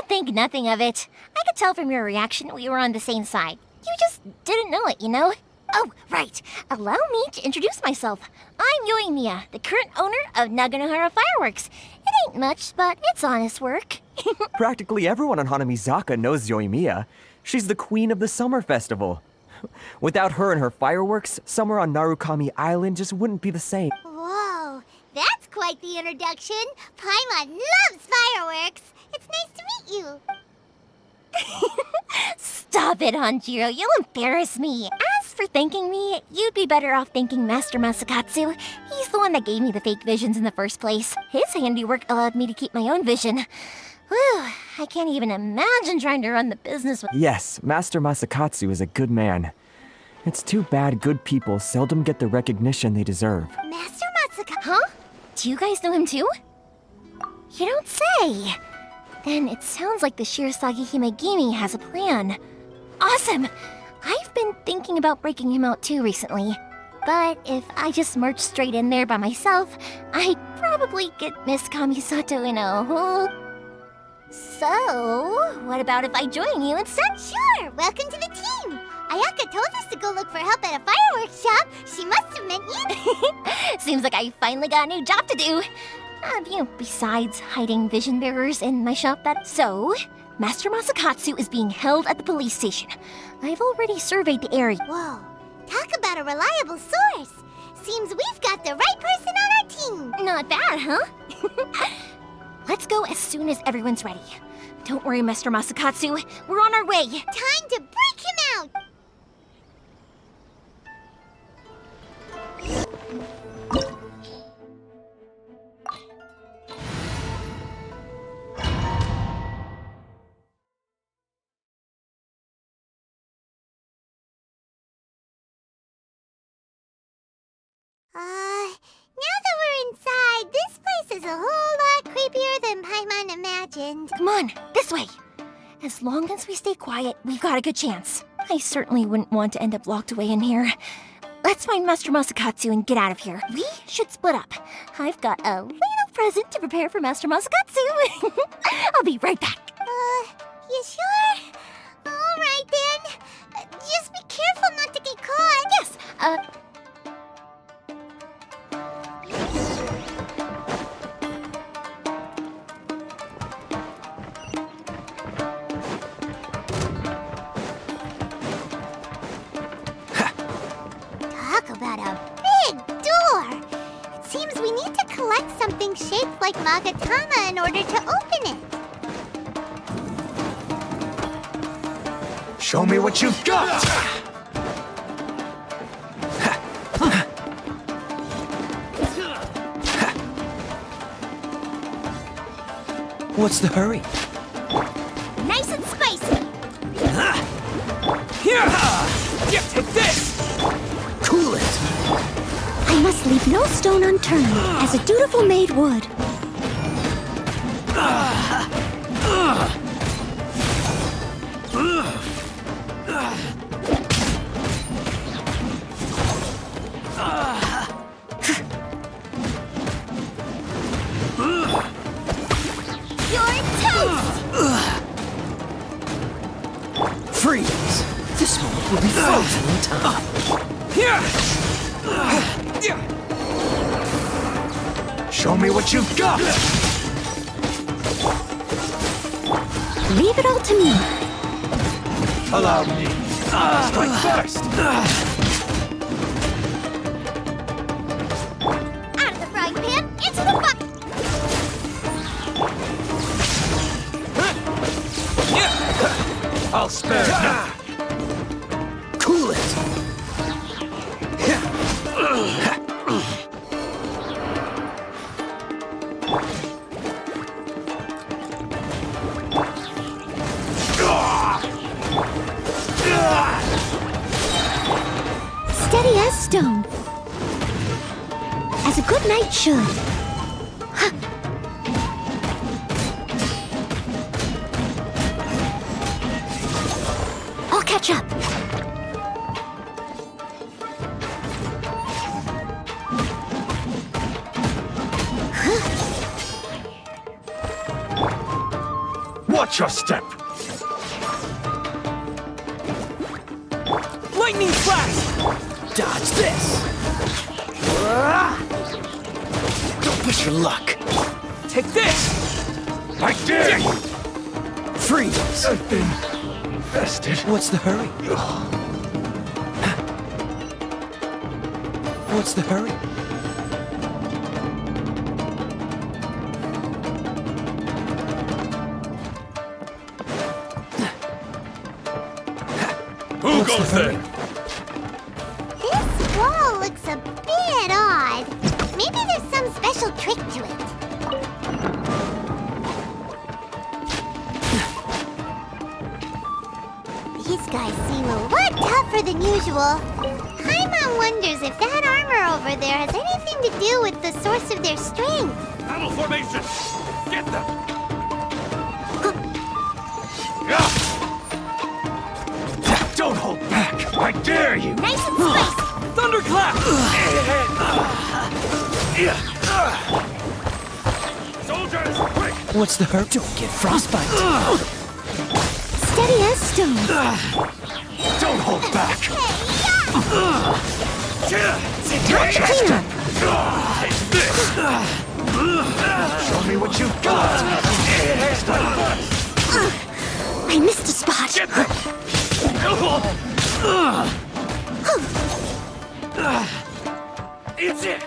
Think nothing of it. I could tell from your reaction we were on the same side. You just didn't know it, you know? Oh, right. Allow me to introduce myself. I'm Yoimiya, the current owner of Naganohara Fireworks. It ain't much, but it's honest work. Practically everyone on Hanamizaka knows Yoimiya. She's the queen of the summer festival. Without her and her fireworks, summer on Narukami Island just wouldn't be the same. Whoa, that's quite the introduction. Paimon loves fireworks. It's nice to meet you. Stop it, Hanjiro. You'll embarrass me. As for thanking me, you'd be better off thanking Master Masakatsu. He's the one that gave me the fake visions in the first place. His handiwork allowed me to keep my own vision. Whew, I can't even imagine trying to run the business with— Yes, Master Masakatsu is a good man. It's too bad good people seldom get the recognition they deserve. Master Masakatsu? Huh? Do you guys know him too? You don't say. Then it sounds like the Shirasagi Himegimi has a plan. Awesome! I've been thinking about breaking him out too recently. But if I just marched straight in there by myself, I'd probably get Miss Kamisato in a hole. So, what about if I join you instead? Sure! Welcome to the team! Ayaka told us to go look for help at a fireworks shop. She must have meant you. Seems like I finally got a new job to do. Besides hiding vision bearers in my shop So, Master Masakatsu is being held at the police station. I've already surveyed the area. Whoa, talk about a reliable source. Seems we've got the right person on our team. Not bad, huh? Let's go as soon as everyone's ready. Don't worry, Master Masakatsu. We're on our way. Time to break him out! Now that we're inside, this place is a whole lot creepier than Paimon imagined. Come on, this way. As long as we stay quiet, we've got a good chance. I certainly wouldn't want to end up locked away in here. Let's find Master Masakatsu and get out of here. We should split up. I've got a little present to prepare for Master Masakatsu. I'll be right back. You sure? All right then. Just be careful not to get caught. Yes, Talk about a big door. It seems we need to collect something shaped like Magatama in order to open it. Show me what you've got! What's the hurry? Nice and spicy. Here! Yeah, take this! Cool it! I must leave no stone unturned, as a dutiful maid would. You're toast! Freeze! This moment will be frozen in time. Show me what you've got! Leave it all to me. Allow me. Strike first! Out of the frying pan, into the bucket! I'll spare none. Cool it! Steady as stone. As a good knight should. I'll catch up. Watch your step! Lightning flash! Dodge this! Don't push your luck. Take this! I dare you! Freeze! I've been bested. What's the hurry? What's the hurry? Who goes there? This wall looks a bit odd. Maybe there's some special trick to it. These guys seem a lot tougher than usual. Paimon wonders if that armor over there has anything to do with the source of their strength. Battle formation! Get them! Don't hold back! I dare you! Nice and spicy! Thunderclap! Soldiers, quick! What's the hurry? Don't get frostbite. Steady as stone. Don't hold back! Watch your step. Take this! Show me what you've got! I missed a spot. Get them! It's it!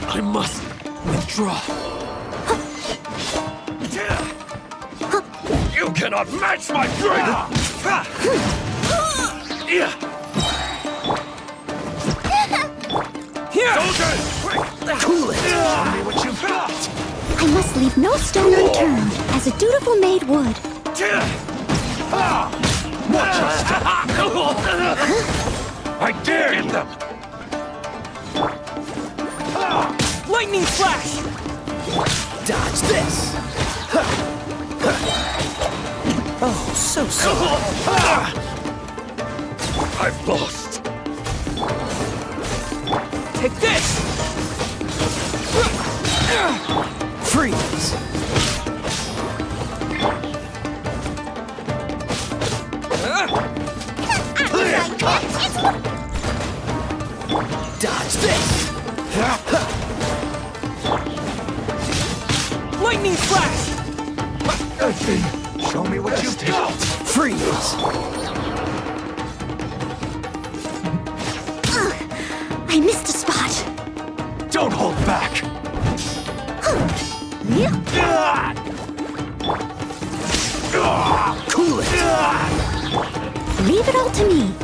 I must withdraw. You cannot match my strength! Soldiers, quick! Cool it! Show me what you've got! I must leave no stone unturned, as a dutiful maid would. Watch your step! I dare you! Them. Lightning flash! Dodge this! Oh, so sorry. I've lost. Take this! Freeze! Dodge this! Lightning flash! Show me what you've got! Freeze! I missed a spot. Don't hold back! Cool it! Leave it all to me.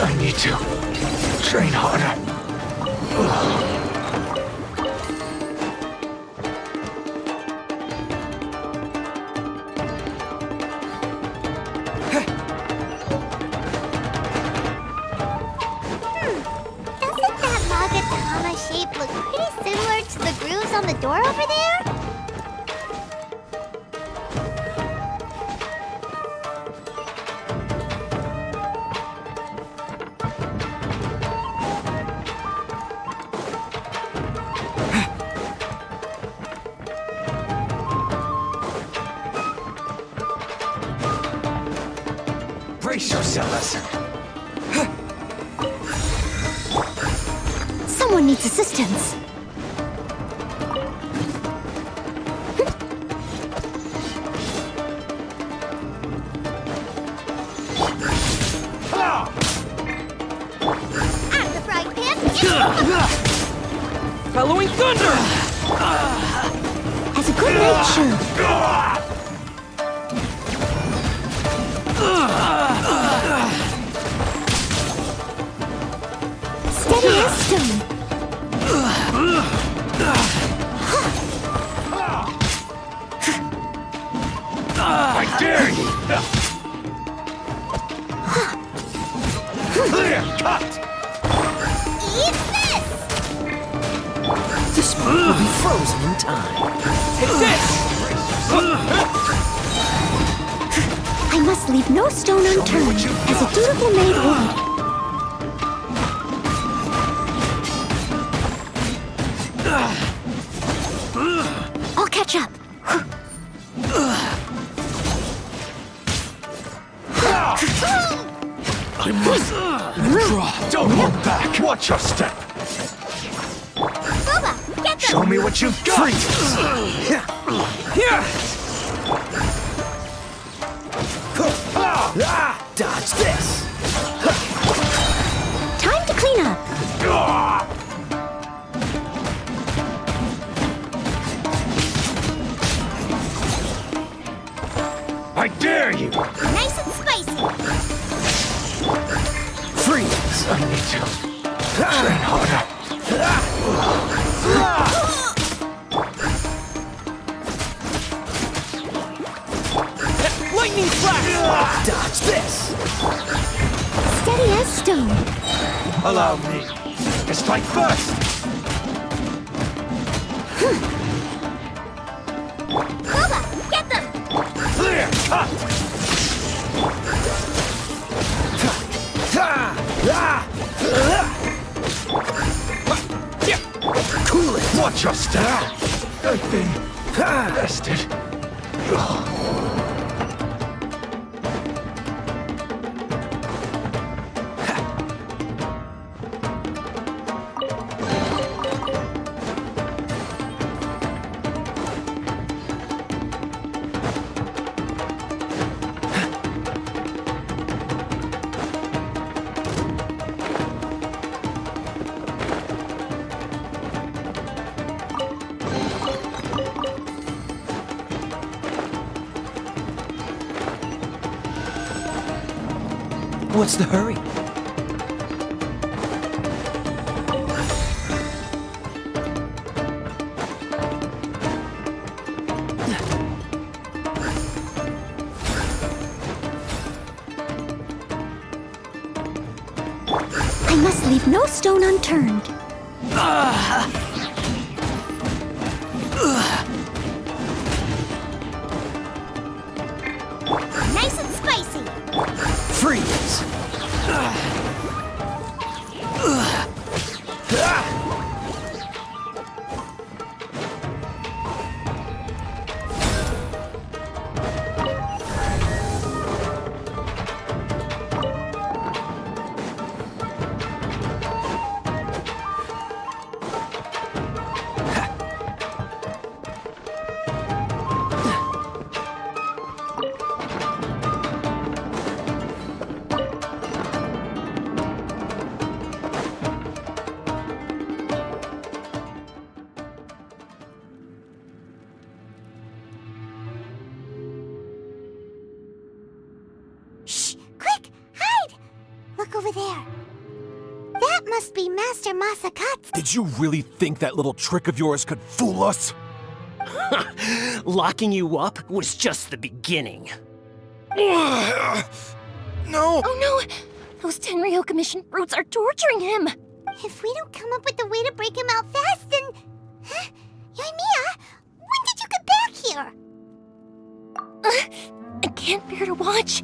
I need to train harder. Doesn't that Magatama shape look pretty similar to the grooves on the door over there? Brace yourselves. Someone needs assistance. I'm the frying pan. Bellowing thunder! As a good nature. Steady as stone. I dare you! Clear! Cut! Eat this! This one will be frozen in time. Take this! I must leave no stone unturned, as a dutiful maid would. I'll catch up. I must withdraw. Don't hold back. Watch your step. Boba, get them! Show me what you've got. Dodge this! Time to clean up. I dare you! Nice and spicy. Freeze! I need to train harder. Lightning flash! Dodge this! Steady as stone. Allow me to strike first. Boba, get them! Clear! Cut! Cool it! Watch your step! I've been tested. What's the hurry? I must leave no stone unturned. Nice and spicy. Freeze! Look over there. That must be Master Masakatsu. Did you really think that little trick of yours could fool us? Locking you up was just the beginning. No! Oh no! Those Tenryou Commission brutes are torturing him! If we don't come up with a way to break him out fast, then... Huh? Yoimiya, when did you get back here? I can't bear to watch.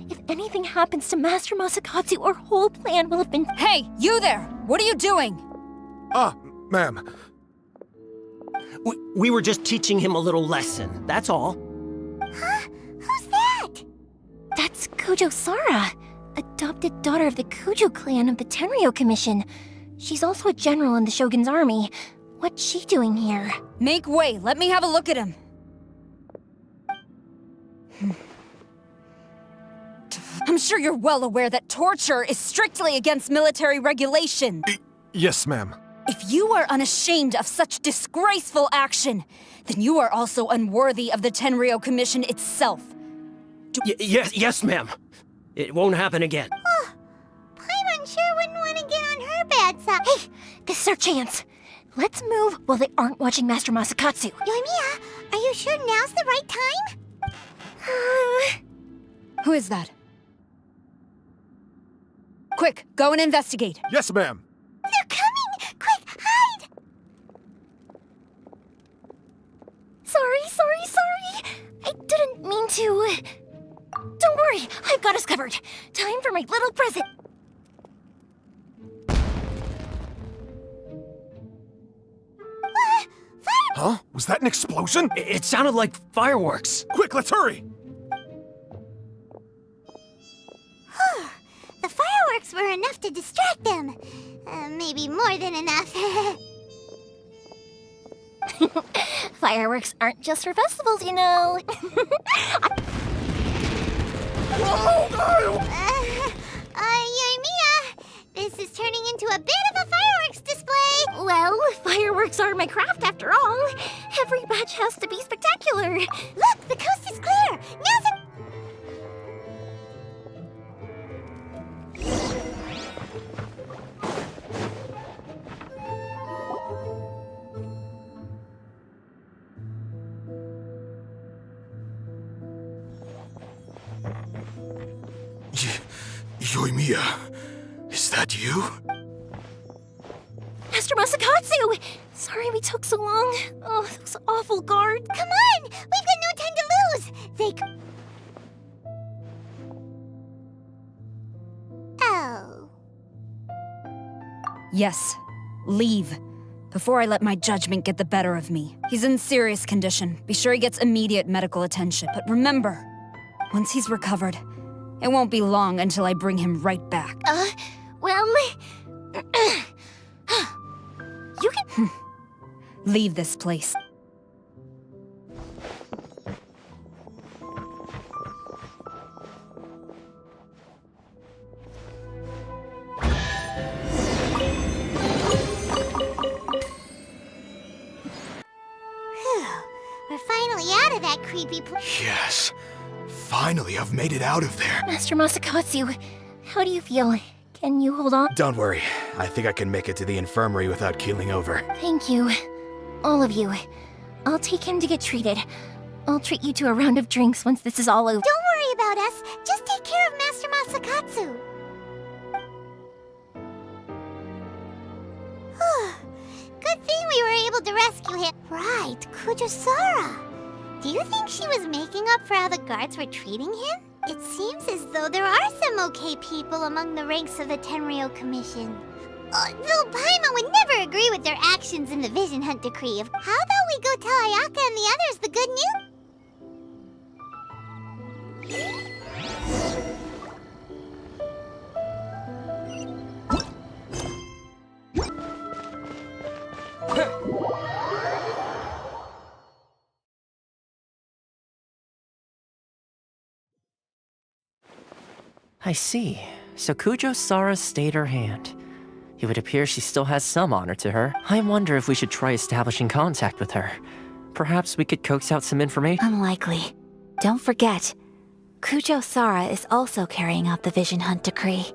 If anything happens to Master Masakatsu, our whole plan will have been— Hey, you there! What are you doing? Ma'am. We were just teaching him a little lesson, that's all. Huh? Who's that? That's Gojo Sara. adopted daughter of the Kujo clan of the Tenryou Commission. She's also a general in the Shogun's army. What's she doing here? Make way, let me have a look at him. I'm sure you're well aware that torture is strictly against military regulation. Yes, ma'am. If you are unashamed of such disgraceful action, then you are also unworthy of the Tenryou Commission itself. Yes, ma'am. It won't happen again. Oh, Paimon sure wouldn't want to get on her bad side. Hey, this is our chance. Let's move while they aren't watching Master Masakatsu. Yoimiya, are you sure now's the right time? Who is that? Quick, go and investigate. Yes, ma'am. They're coming! Quick, hide! Sorry. I didn't mean to. Don't worry, I've got us covered. Time for my little present. Huh? Was that an explosion? It sounded like fireworks. Quick, let's hurry! The fireworks were enough to distract them. Maybe more than enough. Fireworks aren't just for festivals, you know. Yoimiya, this is turning into a bit of a fireworks display. Well, fireworks are my craft after all. Every batch has to be spectacular. Look, the coast is clear. Now's the... Yoimiya, is that you? Master Masakatsu! Sorry we took so long. Oh, those awful guards. Come on! We've got no time to lose! Oh. Yes, leave. Before I let my judgment get the better of me. He's in serious condition. Be sure he gets immediate medical attention. But remember, once he's recovered, it won't be long until I bring him right back. Well... you can... Leave this place. We're finally out of that creepy place. Yes. Finally, I've made it out of there. Master Masakatsu, how do you feel? Can you hold on? Don't worry. I think I can make it to the infirmary without keeling over. Thank you. All of you. I'll take him to get treated. I'll treat you to a round of drinks once this is all over. Don't worry about us. Just take care of Master Masakatsu. Good thing we were able to rescue him. Right, Kujosara. Do you think she was making up for how the guards were treating him? It seems as though there are some okay people among the ranks of the Tenryou Commission. Though Paimon would never agree with their actions in the Vision Hunt Decree. How about we go tell Ayaka and the others the good news? I see. So Kujo-Sara stayed her hand. It would appear she still has some honor to her. I wonder if we should try establishing contact with her. Perhaps we could coax out some information? Unlikely. Don't forget, Kujo-Sara is also carrying out the Vision Hunt Decree.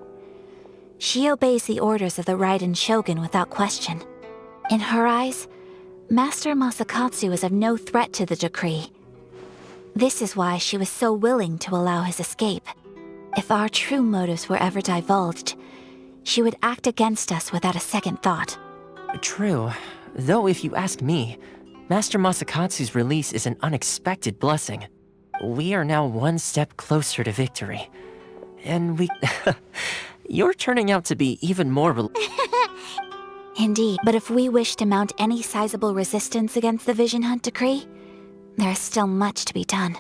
She obeys the orders of the Raiden Shogun without question. In her eyes, Master Masakatsu is of no threat to the decree. This is why she was so willing to allow his escape. If our true motives were ever divulged, she would act against us without a second thought. True. Though if you ask me, Master Masakatsu's release is an unexpected blessing. We are now one step closer to victory. And we... You're turning out to be even more... Indeed, but if we wish to mount any sizable resistance against the Vision Hunt Decree, there is still much to be done.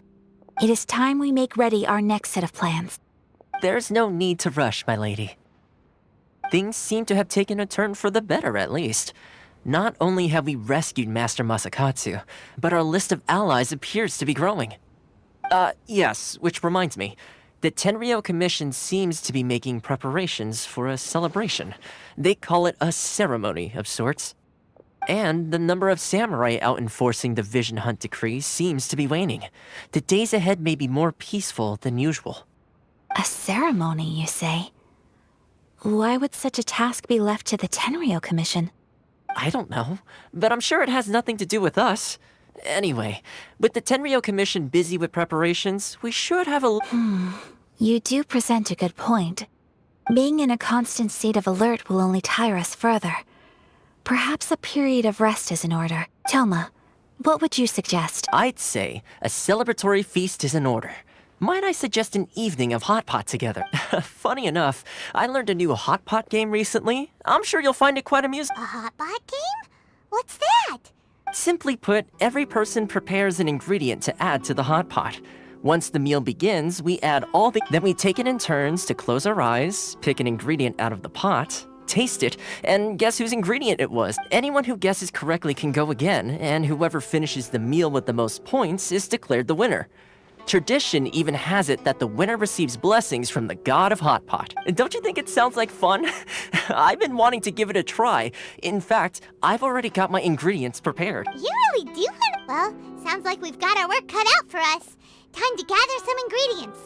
It is time we make ready our next set of plans. There's no need to rush, my lady. Things seem to have taken a turn for the better, at least. Not only have we rescued Master Masakatsu, but our list of allies appears to be growing. Yes, which reminds me. The Tenryou Commission seems to be making preparations for a celebration. They call it a ceremony of sorts. And the number of samurai out enforcing the Vision Hunt decree seems to be waning. The days ahead may be more peaceful than usual. A ceremony, you say? Why would such a task be left to the Tenryou Commission? I don't know, but I'm sure it has nothing to do with us. Anyway, with the Tenryou Commission busy with preparations, we should have a... You do present a good point. Being in a constant state of alert will only tire us further. Perhaps a period of rest is in order. Thoma, what would you suggest? I'd say a celebratory feast is in order. Might I suggest an evening of hot pot together? Funny enough, I learned a new hot pot game recently. I'm sure you'll find it quite amusing. A hot pot game? What's that? Simply put, every person prepares an ingredient to add to the hot pot. Once the meal begins, we add all the... Then we take it in turns to close our eyes, pick an ingredient out of the pot, taste it, and guess whose ingredient it was. Anyone who guesses correctly can go again, and whoever finishes the meal with the most points is declared the winner. Tradition even has it that the winner receives blessings from the god of hot pot. Don't you think it sounds like fun? I've been wanting to give it a try. In fact, I've already got my ingredients prepared. You really do want... Well, sounds like we've got our work cut out for us. Time to gather some ingredients.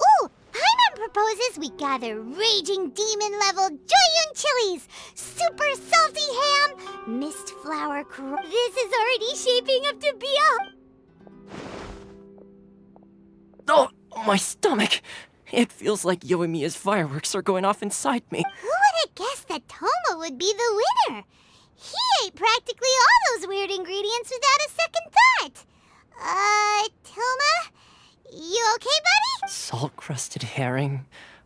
Ooh! Paimon proposes we gather raging demon-level Joyun chilies, super salty ham, mist flower This is already shaping up to be a... Oh, my stomach! It feels like Yoimiya's fireworks are going off inside me. Who would have guessed that Thoma would be the winner? He ate practically all those weird ingredients without a second thought. Thoma? You okay, buddy? Salt-crusted herring,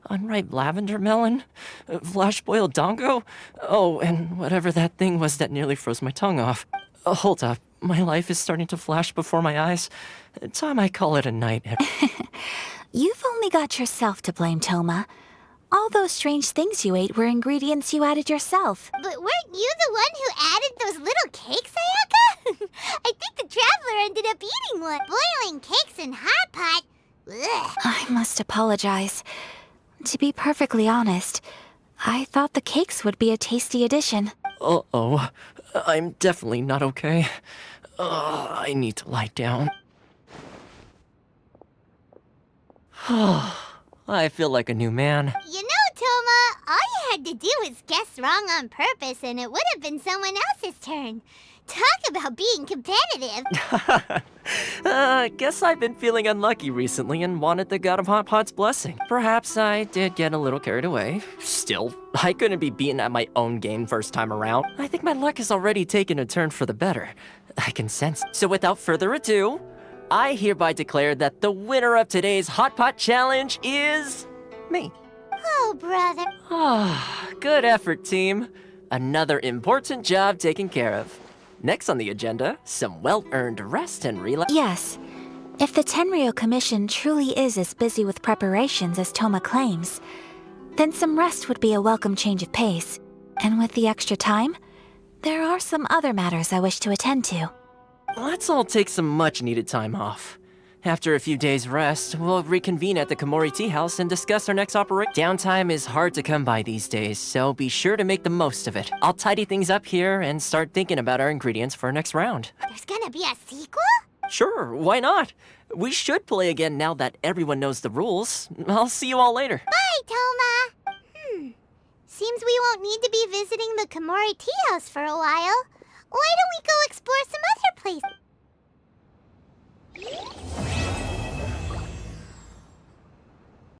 unripe lavender melon, flash-boiled dongo. Oh, and whatever that thing was that nearly froze my tongue off. Hold up, my life is starting to flash before my eyes. Time I call it a night. You've only got yourself to blame, Thoma. All those strange things you ate were ingredients you added yourself. But weren't you the one who added those little cakes, Ayaka? I think the traveler ended up eating one. Boiling cakes in hot pot? Ugh. I must apologize. To be perfectly honest, I thought the cakes would be a tasty addition. Uh-oh. I'm definitely not okay. I need to lie down. I feel like a new man. You know, Thoma, all you had to do was guess wrong on purpose and it would have been someone else's turn. Talk about being competitive. Guess I've been feeling unlucky recently and wanted the god of hot pot's blessing. Perhaps I did get a little carried away. Still, I couldn't be beaten at my own game first time around. I think my luck has already taken a turn for the better. I can sense. So without further ado, I hereby declare that the winner of today's Hot Pot Challenge is... me. Oh, brother. Good effort, team. Another important job taken care of. Next on the agenda, some well-earned rest and relax. Yes. If the Tenryou Commission truly is as busy with preparations as Thoma claims, then some rest would be a welcome change of pace. And with the extra time, there are some other matters I wish to attend to. Let's all take some much-needed time off. After a few days' rest, we'll reconvene at the Komore Teahouse and discuss our next operation. Downtime is hard to come by these days, so be sure to make the most of it. I'll tidy things up here and start thinking about our ingredients for our next round. There's gonna be a sequel? Sure, why not? We should play again now that everyone knows the rules. I'll see you all later. Bye, Thoma. Seems we won't need to be visiting the Komore Teahouse for a while. Why don't we go explore